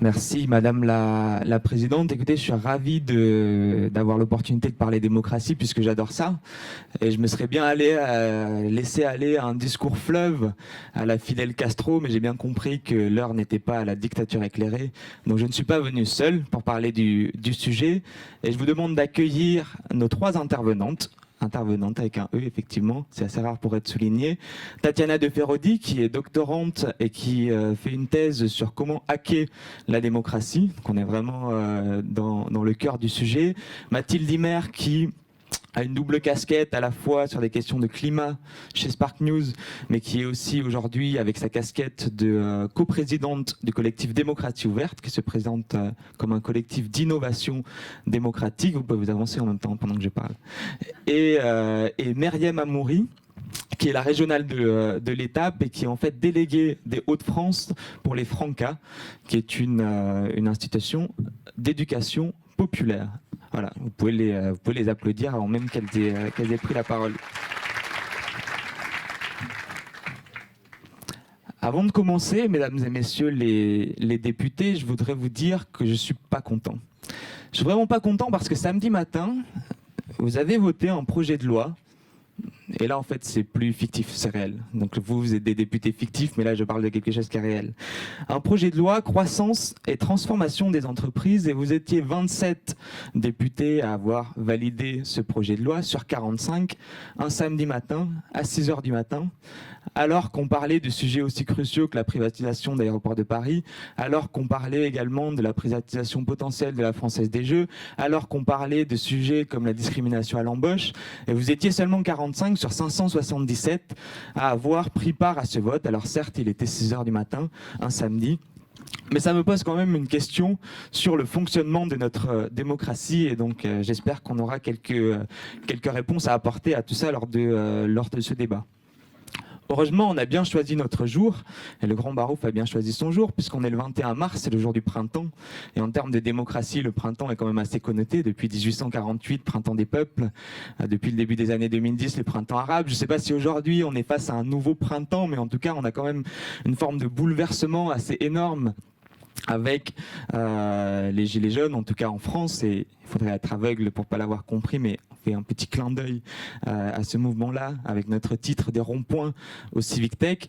Merci Madame la Présidente. Écoutez, je suis ravi d'avoir l'opportunité de parler démocratie puisque j'adore ça. Et je me serais bien laissé aller à un discours fleuve à la Fidel Castro, mais j'ai bien compris que l'heure n'était pas à la dictature éclairée. Donc je ne suis pas venu seul pour parler du sujet. Et je vous demande d'accueillir nos trois intervenante avec un E, effectivement, c'est assez rare pour être souligné. Tatiana De Ferrodi, qui est doctorante et qui fait une thèse sur comment hacker la démocratie. Donc on est vraiment dans le cœur du sujet. Mathilde Imer, qui a une double casquette à la fois sur des questions de climat chez Spark News, mais qui est aussi aujourd'hui avec sa casquette de coprésidente du collectif Démocratie Ouverte, qui se présente comme un collectif d'innovation démocratique. Vous pouvez vous avancer en même temps pendant que je parle. Et Meriem Amouri, qui est la régionale de l'ETAP et qui est en fait déléguée des Hauts-de-France pour les Francas, qui est une institution d'éducation populaire. Voilà, vous pouvez les applaudir avant même qu'elles aient pris la parole. Avant de commencer, mesdames et messieurs les députés, je voudrais vous dire que je ne suis pas content. Je suis vraiment pas content parce que samedi matin, vous avez voté un projet de loi. Et là, en fait, c'est plus fictif, c'est réel. Donc vous êtes des députés fictifs, mais là, je parle de quelque chose qui est réel. Un projet de loi, croissance et transformation des entreprises, et vous étiez 27 députés à avoir validé ce projet de loi sur 45, un samedi matin, à 6 h du matin, alors qu'on parlait de sujets aussi cruciaux que la privatisation d'aéroports de Paris, alors qu'on parlait également de la privatisation potentielle de la Française des Jeux, alors qu'on parlait de sujets comme la discrimination à l'embauche, et vous étiez seulement 45 sur 577 à avoir pris part à ce vote. Alors certes, il était 6 h du matin, un samedi, mais ça me pose quand même une question sur le fonctionnement de notre démocratie, et donc j'espère qu'on aura quelques réponses à apporter à tout ça lors de ce débat. Heureusement, on a bien choisi notre jour, et le Grand Barouf a bien choisi son jour, puisqu'on est le 21 mars, c'est le jour du printemps. Et en termes de démocratie, le printemps est quand même assez connoté. Depuis 1848, printemps des peuples. Depuis le début des années 2010, le printemps arabe. Je ne sais pas si aujourd'hui on est face à un nouveau printemps, mais en tout cas, on a quand même une forme de bouleversement assez énorme avec les Gilets jaunes, en tout cas en France, et il faudrait être aveugle pour ne pas l'avoir compris, mais on fait un petit clin d'œil à ce mouvement-là, avec notre titre des ronds-points au Civic Tech.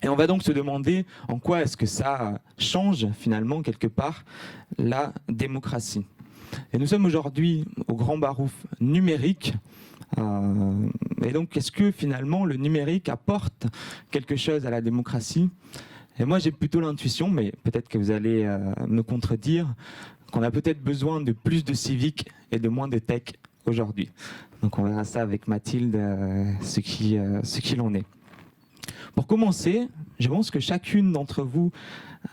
Et on va donc se demander en quoi est-ce que ça change finalement quelque part la démocratie. Et nous sommes aujourd'hui au Grand Barouf numérique. Et donc est-ce que finalement le numérique apporte quelque chose à la démocratie ? Et moi, j'ai plutôt l'intuition, mais peut-être que vous allez me contredire, qu'on a peut-être besoin de plus de civique et de moins de tech aujourd'hui. Donc on verra ça avec Mathilde, ce qu'il en est. Pour commencer, je pense que chacune d'entre vous,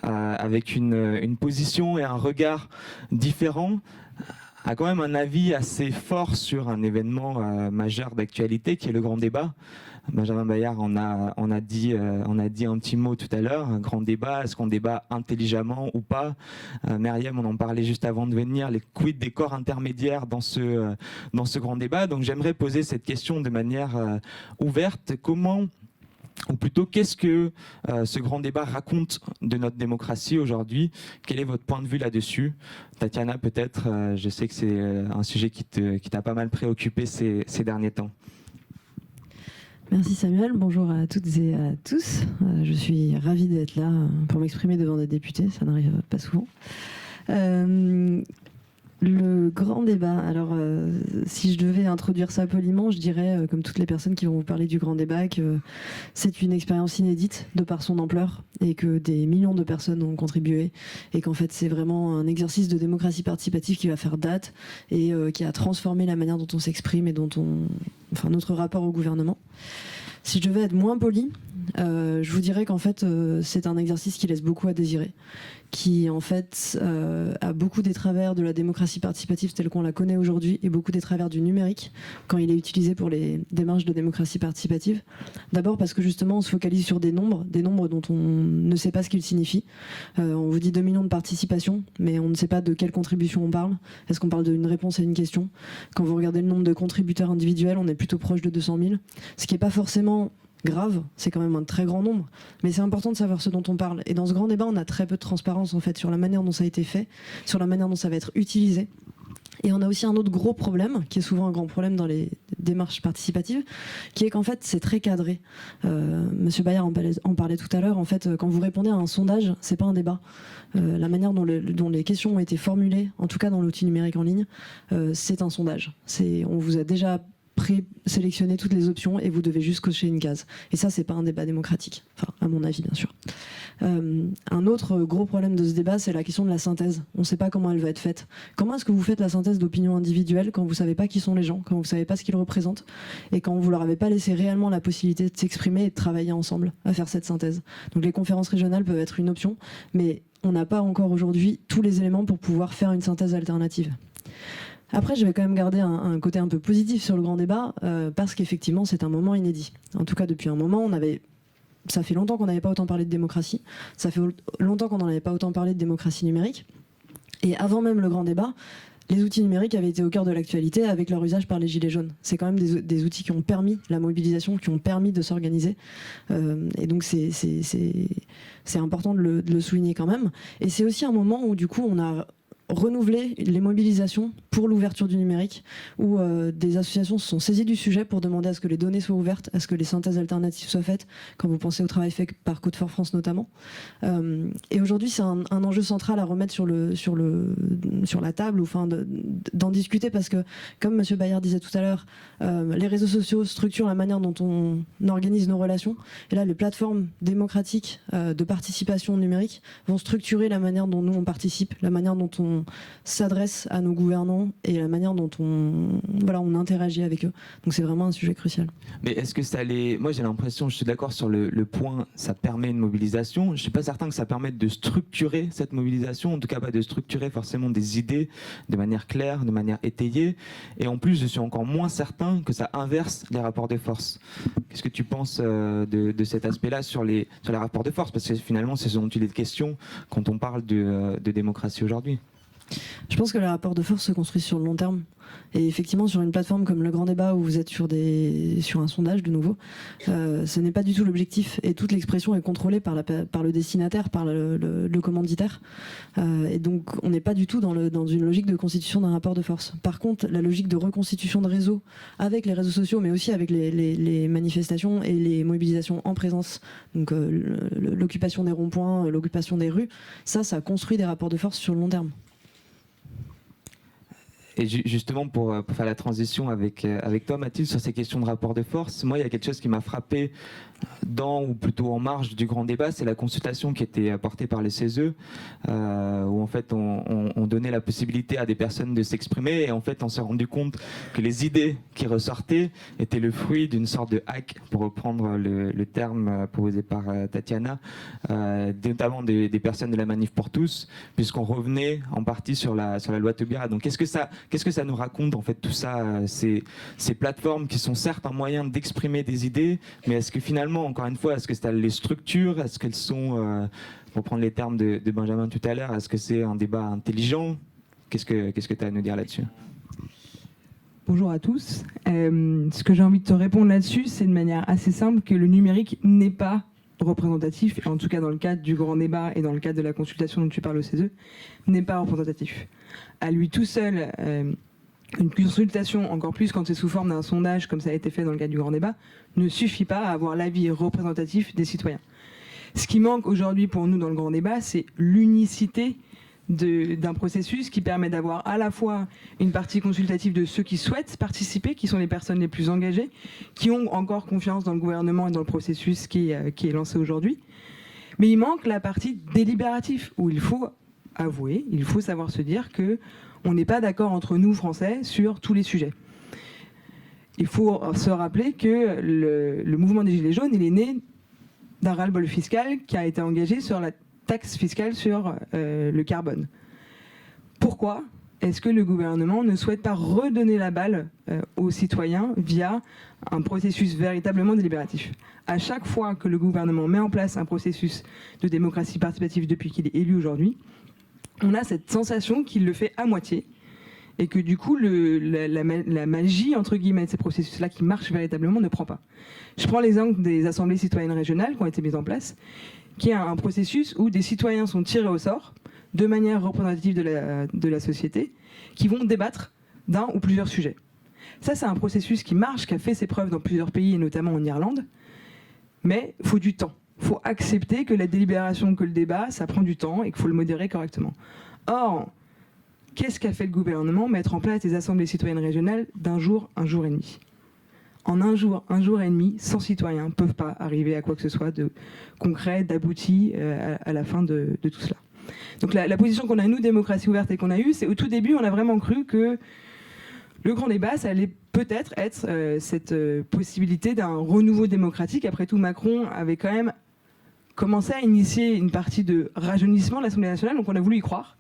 avec une position et un regard différent, a quand même un avis assez fort sur un événement majeur d'actualité qui est le grand débat. Benjamin Bayard en a dit un petit mot tout à l'heure. Un grand débat, est-ce qu'on débat intelligemment ou pas? Meriem, on en parlait juste avant de venir, les quid des corps intermédiaires dans ce grand débat. Donc j'aimerais poser cette question de manière ouverte. Comment, ou plutôt qu'est-ce que ce grand débat raconte de notre démocratie aujourd'hui? Quel est votre point de vue là-dessus? Tatiana, peut-être, je sais que c'est un sujet qui t'a pas mal préoccupé ces derniers temps. Merci Samuel, bonjour à toutes et à tous. Je suis ravie d'être là pour m'exprimer devant des députés, ça n'arrive pas souvent. Le grand débat, alors si je devais introduire ça poliment, je dirais, comme toutes les personnes qui vont vous parler du grand débat, que c'est une expérience inédite de par son ampleur et que des millions de personnes ont contribué et qu'en fait c'est vraiment un exercice de démocratie participative qui va faire date et qui a transformé la manière dont on s'exprime et enfin notre rapport au gouvernement. Si je devais être moins poli, je vous dirais qu'en fait c'est un exercice qui laisse beaucoup à désirer, qui en fait a beaucoup des travers de la démocratie participative telle qu'on la connaît aujourd'hui et beaucoup des travers du numérique quand il est utilisé pour les démarches de démocratie participative. D'abord parce que justement on se focalise sur des nombres dont on ne sait pas ce qu'ils signifient. On vous dit 2 millions de participations, mais on ne sait pas de quelle contribution on parle. Est-ce qu'on parle d'une réponse à une question? Quand vous regardez le nombre de contributeurs individuels, on est plutôt proche de 200 000, ce qui n'est pas forcément grave, c'est quand même un très grand nombre, mais c'est important de savoir ce dont on parle. Et dans ce grand débat, on a très peu de transparence en fait sur la manière dont ça a été fait, sur la manière dont ça va être utilisé. Et on a aussi un autre gros problème, qui est souvent un grand problème dans les démarches participatives, qui est qu'en fait c'est très cadré. Monsieur Bayard en parlait tout à l'heure. En fait, quand vous répondez à un sondage, c'est pas un débat. La manière dont les questions ont été formulées, en tout cas dans l'outil numérique en ligne, c'est un sondage. On vous a déjà présélectionné toutes les options et vous devez juste cocher une case. Et ça, c'est pas un débat démocratique. Enfin, à mon avis, bien sûr. Un autre gros problème de ce débat, c'est la question de la synthèse. On ne sait pas comment elle va être faite. Comment est-ce que vous faites la synthèse d'opinions individuelles quand vous ne savez pas qui sont les gens, quand vous ne savez pas ce qu'ils représentent, et quand vous ne leur avez pas laissé réellement la possibilité de s'exprimer et de travailler ensemble à faire cette synthèse. Donc les conférences régionales peuvent être une option, mais on n'a pas encore aujourd'hui tous les éléments pour pouvoir faire une synthèse alternative. Après, je vais quand même garder un côté un peu positif sur le grand débat, parce qu'effectivement, c'est un moment inédit. En tout cas, depuis un moment, ça fait longtemps qu'on n'avait pas autant parlé de démocratie, ça fait longtemps qu'on n'en avait pas autant parlé de démocratie numérique. Et avant même le grand débat, les outils numériques avaient été au cœur de l'actualité avec leur usage par les Gilets jaunes. C'est quand même des outils qui ont permis la mobilisation, qui ont permis de s'organiser. Et donc c'est important de le souligner quand même. Et c'est aussi un moment où du coup on a renouveler les mobilisations pour l'ouverture du numérique, où des associations se sont saisies du sujet pour demander à ce que les données soient ouvertes, à ce que les synthèses alternatives soient faites, quand vous pensez au travail fait par Code for France notamment. Et aujourd'hui, c'est un enjeu central à remettre sur la table, ou enfin d'en discuter, parce que, comme M. Bayard disait tout à l'heure, les réseaux sociaux structurent la manière dont on organise nos relations, et là, les plateformes démocratiques de participation numérique vont structurer la manière dont nous on participe, la manière dont on s'adresse à nos gouvernants et la manière dont on interagit avec eux. Donc c'est vraiment un sujet crucial. Mais est-ce que ça allait... Moi j'ai l'impression, je suis d'accord sur le point, ça permet une mobilisation. Je ne suis pas certain que ça permette de structurer cette mobilisation, en tout cas pas de structurer forcément des idées de manière claire, de manière étayée. Et en plus, je suis encore moins certain que ça inverse les rapports de force. Qu'est-ce que tu penses de cet aspect-là sur les rapports de force? Parce que finalement, c'est ce dont il est question quand on parle de démocratie aujourd'hui. Je pense que les rapports de force se construisent sur le long terme. Et effectivement, sur une plateforme comme le Grand Débat, où vous êtes sur un sondage de nouveau, ce n'est pas du tout l'objectif. Et toute l'expression est contrôlée par le destinataire, par le commanditaire. Et donc, on n'est pas du tout dans une logique de constitution d'un rapport de force. Par contre, la logique de reconstitution de réseaux, avec les réseaux sociaux, mais aussi avec les manifestations et les mobilisations en présence, donc l'occupation des ronds-points, l'occupation des rues, ça construit des rapports de force sur le long terme. Et justement, pour faire la transition avec toi, Mathilde, sur ces questions de rapport de force, moi, il y a quelque chose qui m'a frappé ou plutôt en marge du grand débat, c'est la consultation qui était apportée par le CESE, où en fait on donnait la possibilité à des personnes de s'exprimer, et en fait on s'est rendu compte que les idées qui ressortaient étaient le fruit d'une sorte de hack, pour reprendre le terme proposé par Tatiana, notamment des personnes de la Manif pour tous, puisqu'on revenait en partie sur la loi Taubira. Donc qu'est-ce que ça nous raconte en fait tout ça, ces plateformes qui sont certes un moyen d'exprimer des idées, mais est-ce que finalement, encore une fois, est-ce que ça les structure? Est-ce qu'elles sont, pour prendre les termes de Benjamin tout à l'heure, est-ce que c'est un débat intelligent? Qu'est-ce que tu as à nous dire là-dessus? Bonjour à tous. Ce que j'ai envie de te répondre là-dessus, c'est de manière assez simple que le numérique n'est pas représentatif, en tout cas dans le cadre du grand débat et dans le cadre de la consultation dont tu parles au CESE, n'est pas représentatif. À lui tout seul, une consultation, encore plus quand c'est sous forme d'un sondage, comme ça a été fait dans le cadre du grand débat, ne suffit pas à avoir l'avis représentatif des citoyens. Ce qui manque aujourd'hui pour nous dans le grand débat, c'est l'unicité d'un processus qui permet d'avoir à la fois une partie consultative de ceux qui souhaitent participer, qui sont les personnes les plus engagées, qui ont encore confiance dans le gouvernement et dans le processus qui est lancé aujourd'hui. Mais il manque la partie délibérative, où il faut avouer, il faut savoir se dire qu'on n'est pas d'accord entre nous, Français, sur tous les sujets. Il faut se rappeler que le mouvement des Gilets jaunes, il est né d'un ras-le-bol fiscal qui a été engagé sur la taxe fiscale sur le carbone. Pourquoi est-ce que le gouvernement ne souhaite pas redonner la balle aux citoyens via un processus véritablement délibératif? À chaque fois que le gouvernement met en place un processus de démocratie participative depuis qu'il est élu aujourd'hui, on a cette sensation qu'il le fait à moitié et que du coup la magie entre guillemets de ces processus-là qui marchent véritablement ne prend pas. Je prends l'exemple des assemblées citoyennes régionales qui ont été mises en place, qui est un processus où des citoyens sont tirés au sort de manière représentative de la société, qui vont débattre d'un ou plusieurs sujets. Ça, c'est un processus qui marche, qui a fait ses preuves dans plusieurs pays, et notamment en Irlande, mais il faut du temps. Il faut accepter que la délibération, que le débat, ça prend du temps et qu'il faut le modérer correctement. Or, qu'est-ce qu'a fait le gouvernement? Mettre en place des assemblées citoyennes régionales d'un jour, un jour et demi. En un jour et demi, 100 citoyens ne peuvent pas arriver à quoi que ce soit de concret, d'abouti à la fin de tout cela. Donc la position qu'on a, nous, démocratie ouverte, et qu'on a eue, c'est au tout début, on a vraiment cru que le grand débat, ça allait peut-être être cette possibilité d'un renouveau démocratique. Après tout, Macron avait quand même commencé à initier une partie de rajeunissement de l'Assemblée nationale, donc on a voulu y croire.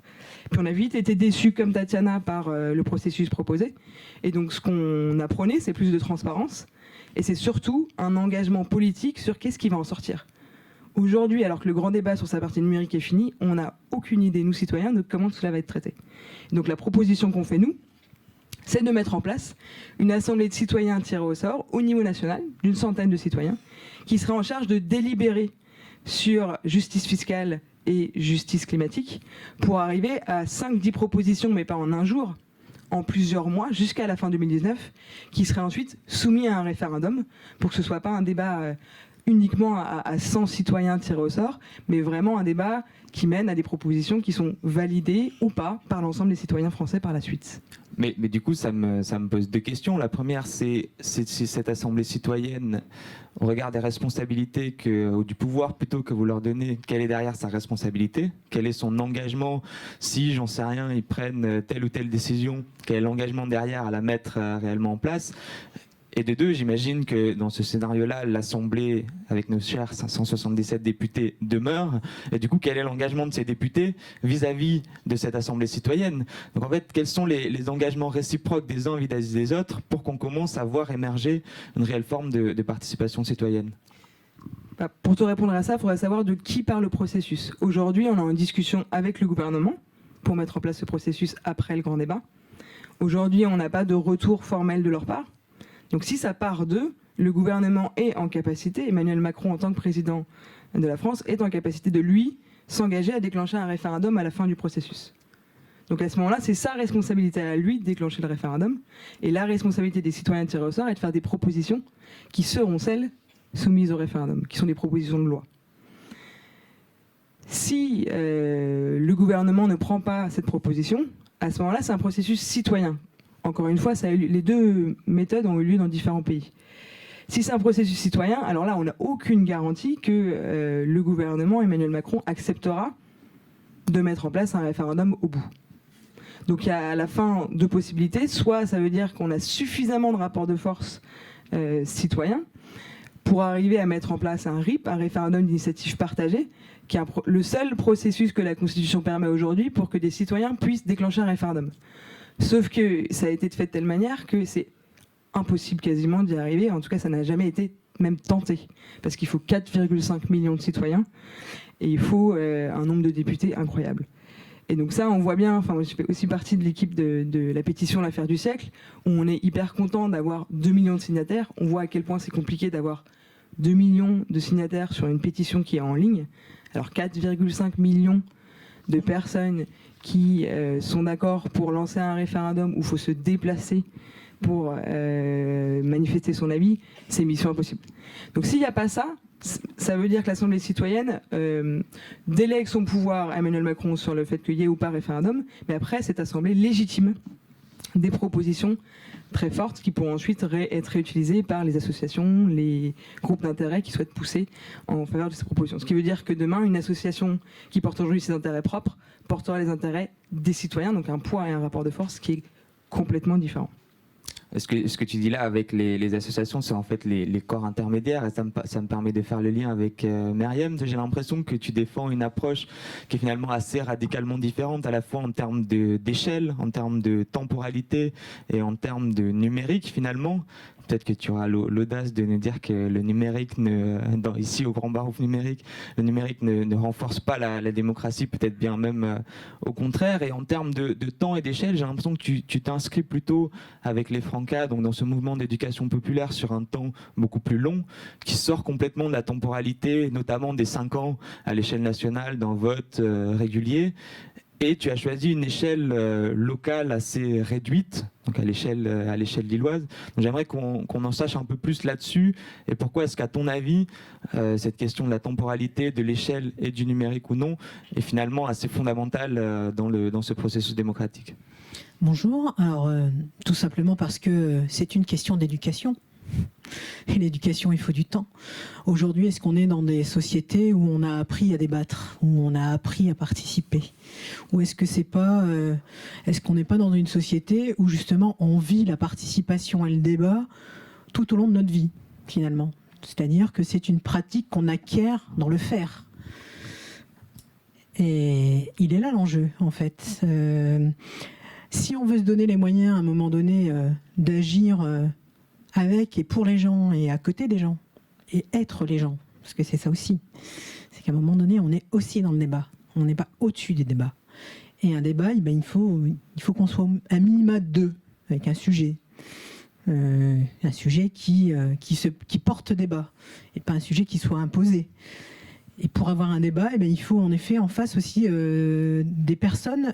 Puis on a vite été déçus, comme Tatiana, par le processus proposé. Et donc ce qu'on a prôné, c'est plus de transparence. Et c'est surtout un engagement politique sur qu'est-ce qui va en sortir. Aujourd'hui, alors que le grand débat sur sa partie numérique est fini, on n'a aucune idée, nous citoyens, de comment cela va être traité. Donc la proposition qu'on fait, nous, c'est de mettre en place une assemblée de citoyens tirés au sort au niveau national, d'une centaine de citoyens, qui seraient en charge de délibérer sur justice fiscale et justice climatique, pour arriver à 5-10 propositions, mais pas en un jour, en plusieurs mois, jusqu'à la fin 2019, qui seraient ensuite soumis à un référendum, pour que ce ne soit pas un débat uniquement à 100 citoyens tirés au sort, mais vraiment un débat qui mène à des propositions qui sont validées ou pas par l'ensemble des citoyens français par la suite. Mais du coup, ça me pose deux questions. La première, c'est cette assemblée citoyenne, au regard des responsabilités ou du pouvoir plutôt que vous leur donnez, quelle est derrière sa responsabilité? Quel est son engagement? Si, j'en sais rien, ils prennent telle ou telle décision, quel est l'engagement derrière à la mettre réellement en place? Et de deux, j'imagine que dans ce scénario-là, l'Assemblée, avec nos chers 577 députés, demeure. Et du coup, quel est l'engagement de ces députés vis-à-vis de cette Assemblée citoyenne? Donc en fait, quels sont les engagements réciproques des uns vis-à-vis des autres pour qu'on commence à voir émerger une réelle forme de participation citoyenne? Pour te répondre à ça, il faudrait savoir de qui parle le processus. Aujourd'hui, on est en discussion avec le gouvernement pour mettre en place ce processus après le grand débat. Aujourd'hui, on n'a pas de retour formel de leur part. Donc si ça part d'eux, le gouvernement est en capacité, Emmanuel Macron en tant que président de la France, est en capacité de lui s'engager à déclencher un référendum à la fin du processus. Donc à ce moment-là, c'est sa responsabilité à lui de déclencher le référendum, et la responsabilité des citoyens tirés au sort est de faire des propositions qui seront celles soumises au référendum, qui sont des propositions de loi. Si le gouvernement ne prend pas cette proposition, à ce moment-là, c'est un processus citoyen. Encore une fois, les deux méthodes ont eu lieu dans différents pays. Si c'est un processus citoyen, alors là, on n'a aucune garantie que le gouvernement, Emmanuel Macron, acceptera de mettre en place un référendum au bout. Donc il y a à la fin deux possibilités. Soit ça veut dire qu'on a suffisamment de rapports de force citoyens pour arriver à mettre en place un RIP, un référendum d'initiative partagée, qui est le seul processus que la Constitution permet aujourd'hui pour que des citoyens puissent déclencher un référendum. Sauf que ça a été fait de telle manière que c'est impossible quasiment d'y arriver. En tout cas, ça n'a jamais été même tenté. Parce qu'il faut 4,5 millions de citoyens et il faut un nombre de députés incroyable. Et donc ça, on voit bien, enfin, je fais aussi partie de l'équipe de la pétition L'affaire du siècle, où on est hyper content d'avoir 2 millions de signataires. On voit à quel point c'est compliqué d'avoir 2 millions de signataires sur une pétition qui est en ligne. Alors 4,5 millions de personnes qui sont d'accord pour lancer un référendum où il faut se déplacer pour manifester son avis, c'est mission impossible. Donc s'il n'y a pas ça, ça veut dire que l'Assemblée citoyenne délègue son pouvoir à Emmanuel Macron sur le fait qu'il y ait ou pas référendum, mais après, cette Assemblée légitime des propositions très fortes qui pourront ensuite être réutilisées par les associations, les groupes d'intérêt qui souhaitent pousser en faveur de ces propositions. Ce qui veut dire que demain, une association qui porte aujourd'hui ses intérêts propres portera les intérêts des citoyens, donc un poids et un rapport de force qui est complètement différent. Ce que tu dis là avec les associations, c'est en fait les corps intermédiaires, et ça me permet de faire le lien avec Myriam. J'ai l'impression que tu défends une approche qui est finalement assez radicalement différente, à la fois en termes d'échelle, en termes de temporalité et en termes de numérique finalement. peut-être que tu auras l'audace de nous dire que le numérique, ici au Grand Barouf numérique, le numérique ne renforce pas la démocratie, peut-être bien même au contraire. Et en termes de temps et d'échelle, j'ai l'impression que tu t'inscris plutôt avec les Francas, donc dans ce mouvement d'éducation populaire sur un temps beaucoup plus long, qui sort complètement de la temporalité, notamment des 5 ans à l'échelle nationale d'un vote régulier. Et tu as choisi une échelle locale assez réduite, donc à l'échelle lilloise. Donc j'aimerais qu'on en sache un peu plus là-dessus. Et pourquoi est-ce qu'à ton avis, cette question de la temporalité, de l'échelle et du numérique ou non, est finalement assez fondamentale dans ce processus démocratique? Bonjour. Alors, tout simplement parce que c'est une question d'éducation. Et l'éducation, il faut du temps. Aujourd'hui, est-ce qu'on est dans des sociétés où on a appris à débattre, où on a appris à participer? Ou est-ce que est-ce qu'on n'est pas dans une société où justement on vit la participation et le débat tout au long de notre vie, finalement? C'est-à-dire que c'est une pratique qu'on acquiert dans le faire. Et il est là l'enjeu, en fait. Si on veut se donner les moyens à un moment donné d'agir avec et pour les gens et à côté des gens et être les gens, parce que c'est ça aussi, c'est qu'à un moment donné on est aussi dans le débat, on n'est pas au-dessus des débats, et un débat, il faut qu'on soit à minima deux avec un sujet qui porte débat et pas un sujet qui soit imposé. Et pour avoir un débat, il faut en effet en face aussi des personnes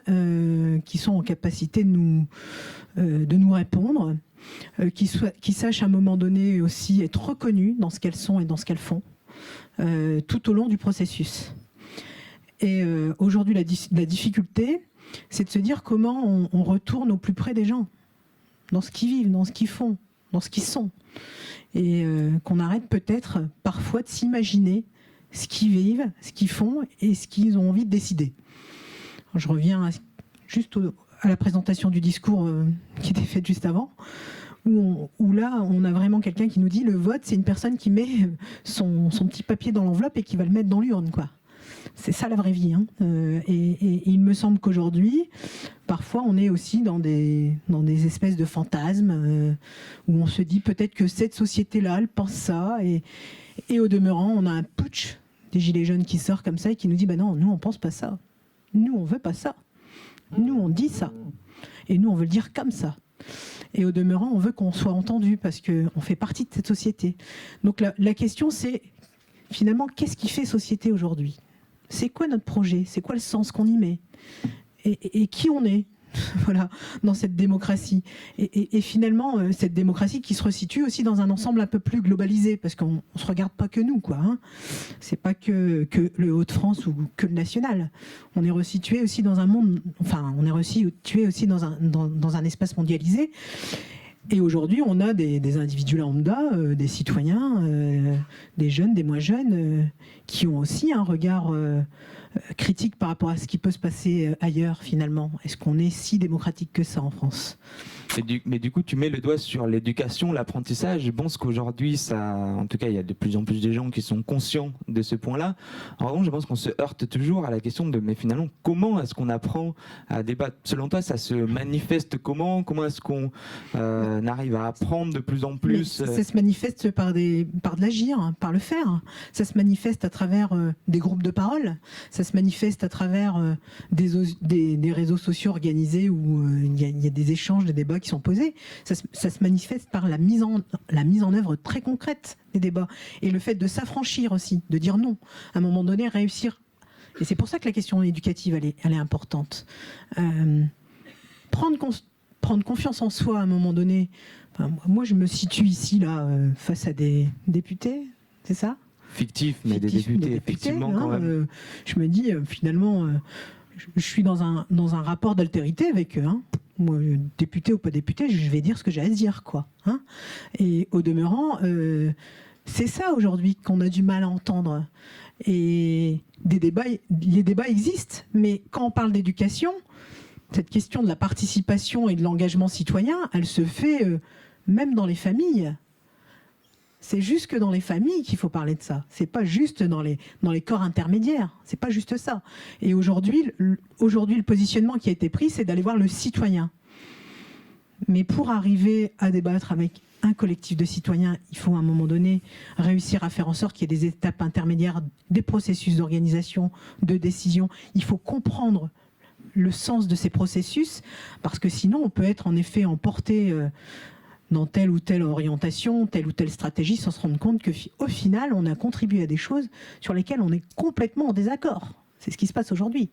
qui sont en capacité de nous répondre, qui sachent à un moment donné aussi être reconnues dans ce qu'elles sont et dans ce qu'elles font, tout au long du processus. Et aujourd'hui, la difficulté, c'est de se dire comment on retourne au plus près des gens, dans ce qu'ils vivent, dans ce qu'ils font, dans ce qu'ils sont. Et qu'on arrête peut-être parfois de s'imaginer ce qu'ils vivent, ce qu'ils font et ce qu'ils ont envie de décider. Je reviens juste à la présentation du discours qui était faite juste avant, où là, on a vraiment quelqu'un qui nous dit le vote, c'est une personne qui met son petit papier dans l'enveloppe et qui va le mettre dans l'urne, quoi. C'est ça la vraie vie. Hein. Et il me semble qu'aujourd'hui, parfois, on est aussi dans des espèces de fantasmes où on se dit peut-être que cette société-là, elle pense ça. Et au demeurant, on a un putsch des gilets jaunes qui sort comme ça et qui nous dit bah non, nous, on pense pas ça. Nous, on veut pas ça. Nous, on dit ça. Et nous, on veut le dire comme ça. Et au demeurant, on veut qu'on soit entendu parce qu'on fait partie de cette société. Donc la question, c'est finalement, qu'est-ce qui fait société aujourd'hui ? C'est quoi notre projet ? C'est quoi le sens qu'on y met ? Et qui on est ? Voilà, dans cette démocratie. Et finalement, cette démocratie qui se resitue aussi dans un ensemble un peu plus globalisé, parce qu'on ne se regarde pas que nous, quoi. Hein. C'est pas que le Hauts-de-France ou que le national. On est resitué aussi dans un monde, enfin, on est resitué aussi dans un espace mondialisé. Et aujourd'hui, on a des individus lambda, des citoyens, des jeunes, des moins jeunes, qui ont aussi un regard critique par rapport à ce qui peut se passer ailleurs, finalement. Est-ce qu'on est si démocratique que ça en France ? Mais du coup, tu mets le doigt sur l'éducation, l'apprentissage. Je pense qu'aujourd'hui, en tout cas, il y a de plus en plus de gens qui sont conscients de ce point-là. En revanche, je pense qu'on se heurte toujours à la question de, mais finalement, comment est-ce qu'on apprend à débattre ? Selon toi, ça se manifeste comment ? Comment est-ce qu'on arrive à apprendre de plus en plus ? Ça se manifeste par de l'agir, par le faire. Ça se manifeste à travers des groupes de parole. Ça se manifeste à travers des réseaux sociaux organisés où il y a des échanges, des débats qui sont posés. Ça se manifeste par la mise en œuvre très concrète des débats. Et le fait de s'affranchir aussi, de dire non. À un moment donné, réussir. Et c'est pour ça que la question éducative, elle est importante. Prendre confiance en soi à un moment donné. Enfin, moi, je me situe ici, là, face à des députés, c'est ça ? Fictif, mais des députés, effectivement, quand même. Je me dis, finalement, je suis dans un rapport d'altérité avec eux. Hein. Moi, député ou pas député, je vais dire ce que j'ai à dire, quoi. Hein. Et au demeurant, c'est ça aujourd'hui qu'on a du mal à entendre. Et les débats existent, mais quand on parle d'éducation, cette question de la participation et de l'engagement citoyen, elle se fait même dans les familles. C'est juste que dans les familles qu'il faut parler de ça. C'est pas juste dans les corps intermédiaires. C'est pas juste ça. Et aujourd'hui, le positionnement qui a été pris, c'est d'aller voir le citoyen. Mais pour arriver à débattre avec un collectif de citoyens, il faut à un moment donné réussir à faire en sorte qu'il y ait des étapes intermédiaires, des processus d'organisation, de décision. Il faut comprendre le sens de ces processus, parce que sinon on peut être en effet emporté dans telle ou telle orientation, telle ou telle stratégie, sans se rendre compte qu'au final on a contribué à des choses sur lesquelles on est complètement en désaccord. C'est ce qui se passe aujourd'hui.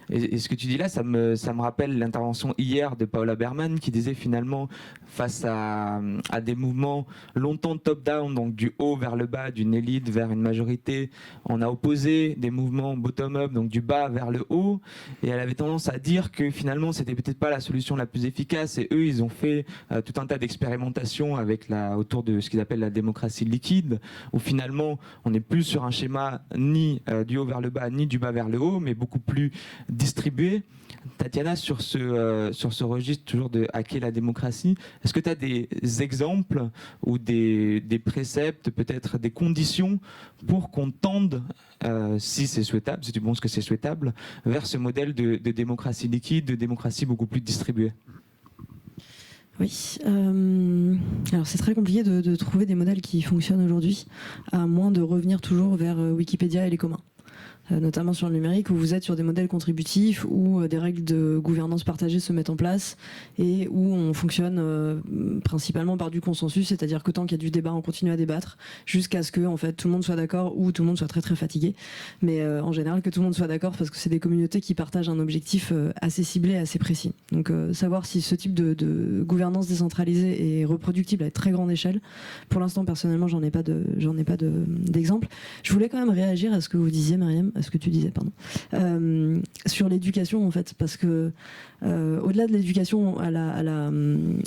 Et ce que tu dis là, ça me rappelle l'intervention hier de Paola Berman qui disait finalement, face à des mouvements longtemps top-down, donc du haut vers le bas, d'une élite vers une majorité, on a opposé des mouvements bottom-up, donc du bas vers le haut, et elle avait tendance à dire que finalement c'était peut-être pas la solution la plus efficace, et eux ils ont fait tout un tas d'expérimentations autour de ce qu'ils appellent la démocratie liquide, où finalement on n'est plus sur un schéma ni du haut vers le bas, ni du bas vers le haut, mais beaucoup plus distribué. Tatiana, sur ce registre toujours de hacker la démocratie, est-ce que tu as des exemples ou des préceptes, peut-être des conditions pour qu'on tende, si c'est souhaitable, si tu penses que c'est souhaitable, vers ce modèle de démocratie liquide, de démocratie beaucoup plus distribuée? Oui, alors c'est très compliqué de trouver des modèles qui fonctionnent aujourd'hui, à moins de revenir toujours vers Wikipédia et les communs. Notamment sur le numérique, où vous êtes sur des modèles contributifs, où des règles de gouvernance partagée se mettent en place et où on fonctionne principalement par du consensus, c'est-à-dire que tant qu'il y a du débat, on continue à débattre jusqu'à ce que en fait, tout le monde soit d'accord ou tout le monde soit très très fatigué. Mais en général, que tout le monde soit d'accord parce que c'est des communautés qui partagent un objectif assez ciblé, assez précis. Donc savoir si ce type de gouvernance décentralisée est reproductible à très grande échelle. Pour l'instant, personnellement, j'en ai pas d'exemple. Je voulais quand même réagir à ce que vous disiez, Mariam, à ce que tu disais, pardon, sur l'éducation en fait, parce que au-delà de l'éducation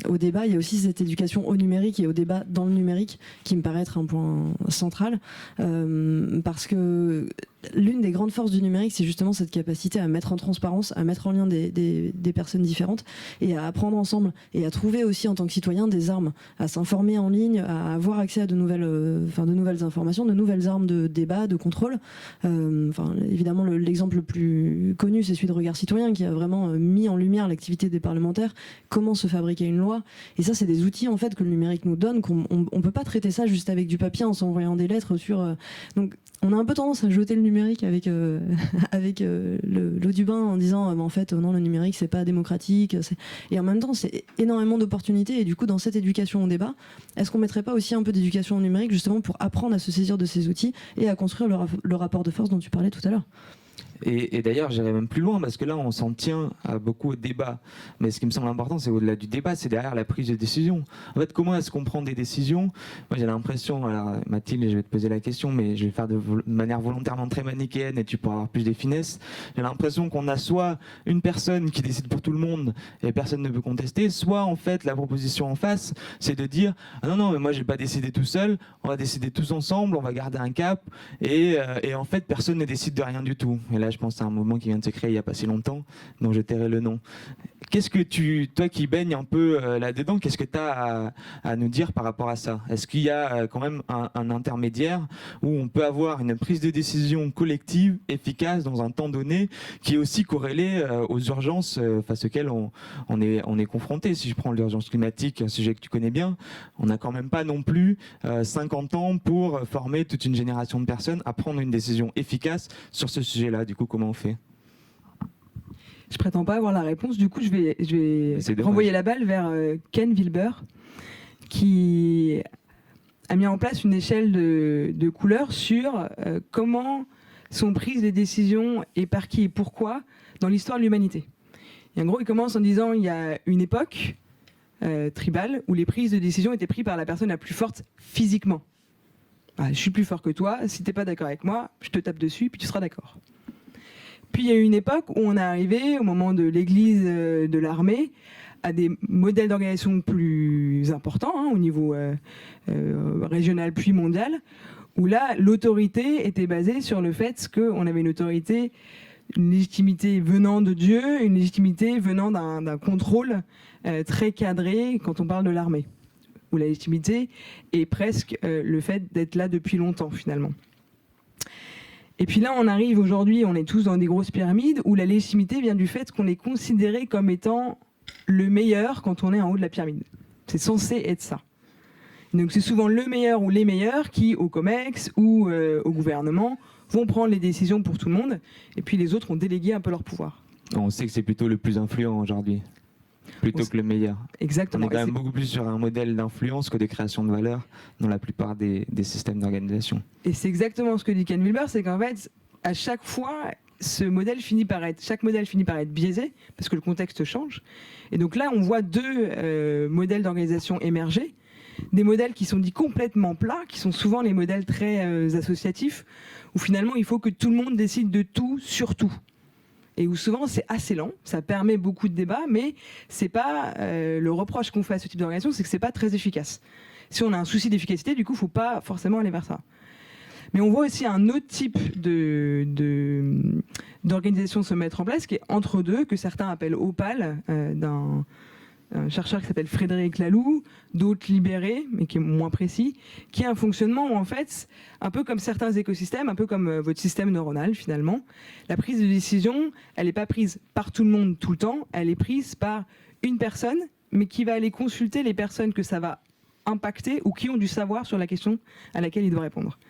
au débat, il y a aussi cette éducation au numérique et au débat dans le numérique qui me paraît être un point central, parce que l'une des grandes forces du numérique, c'est justement cette capacité à mettre en transparence, à mettre en lien des personnes différentes et à apprendre ensemble et à trouver aussi en tant que citoyen des armes, à s'informer en ligne, à avoir accès à de nouvelles informations, de nouvelles armes de débat, de contrôle. Évidemment, l'exemple le plus connu, c'est celui de Regard Citoyen qui a vraiment mis en lumière l'activité des parlementaires, comment se fabriquer une loi. Et ça, c'est des outils en fait que le numérique nous donne, qu'on peut pas traiter ça juste avec du papier en s'envoyant des lettres sur. Donc, on a un peu tendance à jeter le numérique avec l'eau du bain en disant en fait non, le numérique c'est pas démocratique, et en même temps c'est énormément d'opportunités. Et du coup, dans cette éducation au débat, est-ce qu'on mettrait pas aussi un peu d'éducation au numérique justement pour apprendre à se saisir de ces outils et à construire le rapport de force dont tu parlais tout à l'heure? Et d'ailleurs, j'irai même plus loin, parce que là, on s'en tient beaucoup au débat. Mais ce qui me semble important, c'est au-delà du débat, c'est derrière la prise de décision. En fait, comment est-ce qu'on prend des décisions? Moi, j'ai l'impression, alors Mathilde, je vais te poser la question, mais je vais faire de manière volontairement très manichéenne et tu pourras avoir plus de finesse. J'ai l'impression qu'on a soit une personne qui décide pour tout le monde et personne ne peut contester, soit en fait, la proposition en face, c'est de dire ah non, mais moi, je vais pas décider tout seul, on va décider tous ensemble, on va garder un cap, et en fait, personne ne décide de rien du tout. Et là, je pense à un mouvement qui vient de se créer il n'y a pas si longtemps, dont je tairai le nom. Qu'est-ce que toi qui baignes un peu là-dedans, qu'est-ce que tu as à nous dire par rapport à ça? Est-ce qu'il y a quand même un intermédiaire où on peut avoir une prise de décision collective, efficace, dans un temps donné, qui est aussi corrélé aux urgences face auxquelles on est confronté? Si je prends l'urgence climatique, un sujet que tu connais bien, on n'a quand même pas non plus 50 ans pour former toute une génération de personnes à prendre une décision efficace sur ce sujet-là. Du coup, comment on fait? Je prétends pas avoir la réponse, du coup je vais renvoyer la balle vers Ken Wilber, qui a mis en place une échelle de couleurs sur comment sont prises les décisions et par qui et pourquoi dans l'histoire de l'humanité. Et en gros, il commence en disant il y a une époque tribale où les prises de décision étaient prises par la personne la plus forte physiquement. Je suis plus fort que toi, si t'es pas d'accord avec moi, je te tape dessus puis tu seras d'accord. Puis il y a eu une époque où on est arrivé, au moment de l'église de l'armée, à des modèles d'organisation plus importants, au niveau régional puis mondial, où là, l'autorité était basée sur le fait qu'on avait une autorité, une légitimité venant de Dieu, une légitimité venant d'un contrôle très cadré quand on parle de l'armée, où la légitimité est presque le fait d'être là depuis longtemps, finalement. Et puis là, on arrive aujourd'hui, on est tous dans des grosses pyramides où la légitimité vient du fait qu'on est considéré comme étant le meilleur quand on est en haut de la pyramide. C'est censé être ça. Donc c'est souvent le meilleur ou les meilleurs qui, au COMEX ou au gouvernement, vont prendre les décisions pour tout le monde, et puis les autres ont délégué un peu leur pouvoir. On sait que c'est plutôt le plus influent aujourd'hui, plutôt que le meilleur. Exactement. On est quand même beaucoup plus sur un modèle d'influence que de création de valeur dans la plupart des systèmes d'organisation. Et c'est exactement ce que dit Ken Wilber, c'est qu'en fait, à chaque fois, chaque modèle finit par être biaisé, parce que le contexte change. Et donc là, on voit deux modèles d'organisation émerger. Des modèles qui sont dits complètement plats, qui sont souvent les modèles très associatifs, où finalement il faut que tout le monde décide de tout sur tout. Et où souvent c'est assez lent, ça permet beaucoup de débats, mais c'est pas le reproche qu'on fait à ce type d'organisation, c'est que c'est pas très efficace. Si on a un souci d'efficacité, du coup, il faut pas forcément aller vers ça. Mais on voit aussi un autre type d'organisation se mettre en place, qui est entre deux, que certains appellent Opal, d'un chercheur qui s'appelle Frédéric Laloux, d'autres libérés, mais qui est moins précis, qui a un fonctionnement où en fait, un peu comme certains écosystèmes, un peu comme votre système neuronal finalement, la prise de décision, elle n'est pas prise par tout le monde tout le temps, elle est prise par une personne, mais qui va aller consulter les personnes que ça va impacter ou qui ont du savoir sur la question à laquelle il doit répondre.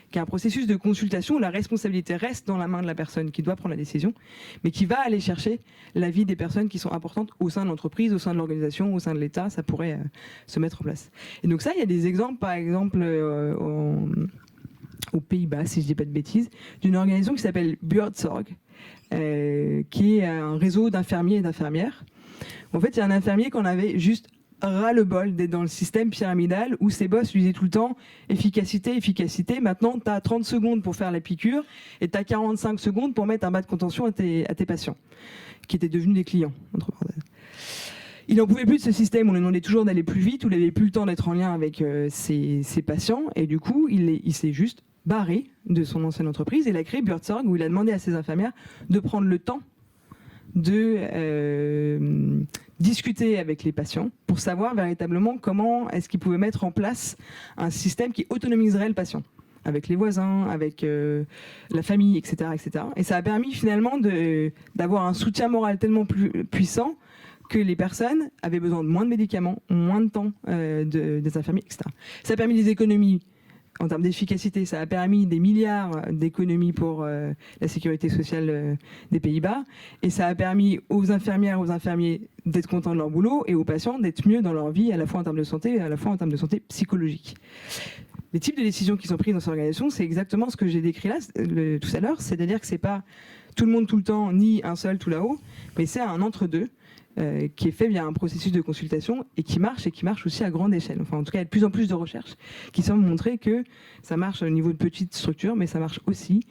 Qui est un processus de consultation où la responsabilité reste dans la main de la personne qui doit prendre la décision, mais qui va aller chercher l'avis des personnes qui sont importantes au sein de l'entreprise, au sein de l'organisation, au sein de l'État, ça pourrait se mettre en place. Et donc ça, il y a des exemples, par exemple, aux Pays-Bas, si je ne dis pas de bêtises, d'une organisation qui s'appelle Buurtzorg, qui est un réseau d'infirmiers et d'infirmières. En fait, il y a un infirmier qu'on avait juste ras-le-bol d'être dans le système pyramidal où ses boss lui disaient tout le temps efficacité, efficacité. Maintenant, tu as 30 secondes pour faire la piqûre et tu as 45 secondes pour mettre un bas de contention à tes patients, qui étaient devenus des clients, entre parenthèses. Il n'en pouvait plus de ce système où on lui demandait toujours d'aller plus vite, où il n'avait plus le temps d'être en lien avec ses patients, et du coup, il s'est juste barré de son ancienne entreprise et il a créé Buurtzorg où il a demandé à ses infirmières de prendre le temps de discuter avec les patients pour savoir véritablement comment est-ce qu'ils pouvaient mettre en place un système qui autonomiserait le patient avec les voisins, avec la famille, etc., etc. Et ça a permis finalement d'avoir un soutien moral tellement plus puissant que les personnes avaient besoin de moins de médicaments, moins de temps des infirmiers, etc. Ça a permis des économies en termes d'efficacité, ça a permis des milliards d'économies pour la sécurité sociale des Pays-Bas, et ça a permis aux infirmières, aux infirmiers d'être contents de leur boulot, et aux patients d'être mieux dans leur vie, à la fois en termes de santé, et à la fois en termes de santé psychologique. Les types de décisions qui sont prises dans cette organisation, c'est exactement ce que j'ai décrit là, tout à l'heure, c'est-à-dire que c'est pas tout le monde tout le temps, ni un seul tout là-haut, mais c'est un entre-deux, qui est fait via un processus de consultation et qui marche aussi à grande échelle. Enfin, en tout cas, il y a de plus en plus de recherches qui semblent montrer que ça marche au niveau de petites structures, mais ça marche aussi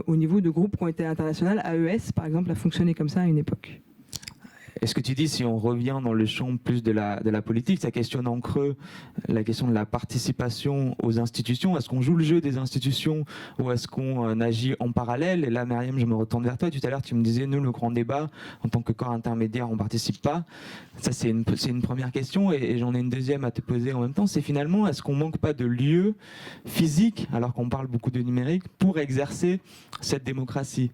au niveau de groupes qui ont été internationaux. AES, par exemple, a fonctionné comme ça à une époque. Est-ce que tu dis, si on revient dans le champ plus de la politique, ça questionne en creux la question de la participation aux institutions? Est-ce qu'on joue le jeu des institutions ou est-ce qu'on agit en parallèle? Et là, Myriam, je me retourne vers toi. Tout à l'heure, tu me disais, nous, le grand débat, en tant que corps intermédiaire, on ne participe pas. Ça, c'est une première question. Et j'en ai une deuxième à te poser en même temps. C'est finalement, est-ce qu'on ne manque pas de lieux physiques, alors qu'on parle beaucoup de numérique, pour exercer cette démocratie?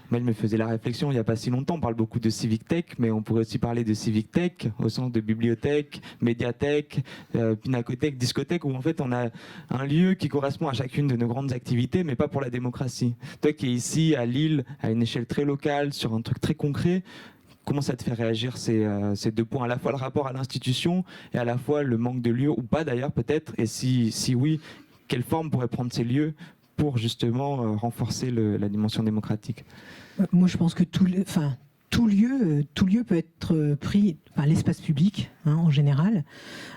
Mel me faisait la réflexion il n'y a pas si longtemps, on parle beaucoup de civic tech, mais on pourrait aussi parler de civic tech au sens de bibliothèque, médiathèque, pinacothèque, discothèque, où en fait on a un lieu qui correspond à chacune de nos grandes activités, mais pas pour la démocratie. Toi qui es ici à Lille, à une échelle très locale, sur un truc très concret, comment ça te fait réagir ces deux points, à la fois le rapport à l'institution et à la fois le manque de lieux, ou pas d'ailleurs peut-être, et si oui, quelle forme pourraient prendre ces lieux pour justement renforcer la dimension démocratique? Moi, je pense que tout lieu peut être pris, enfin, l'espace public en général,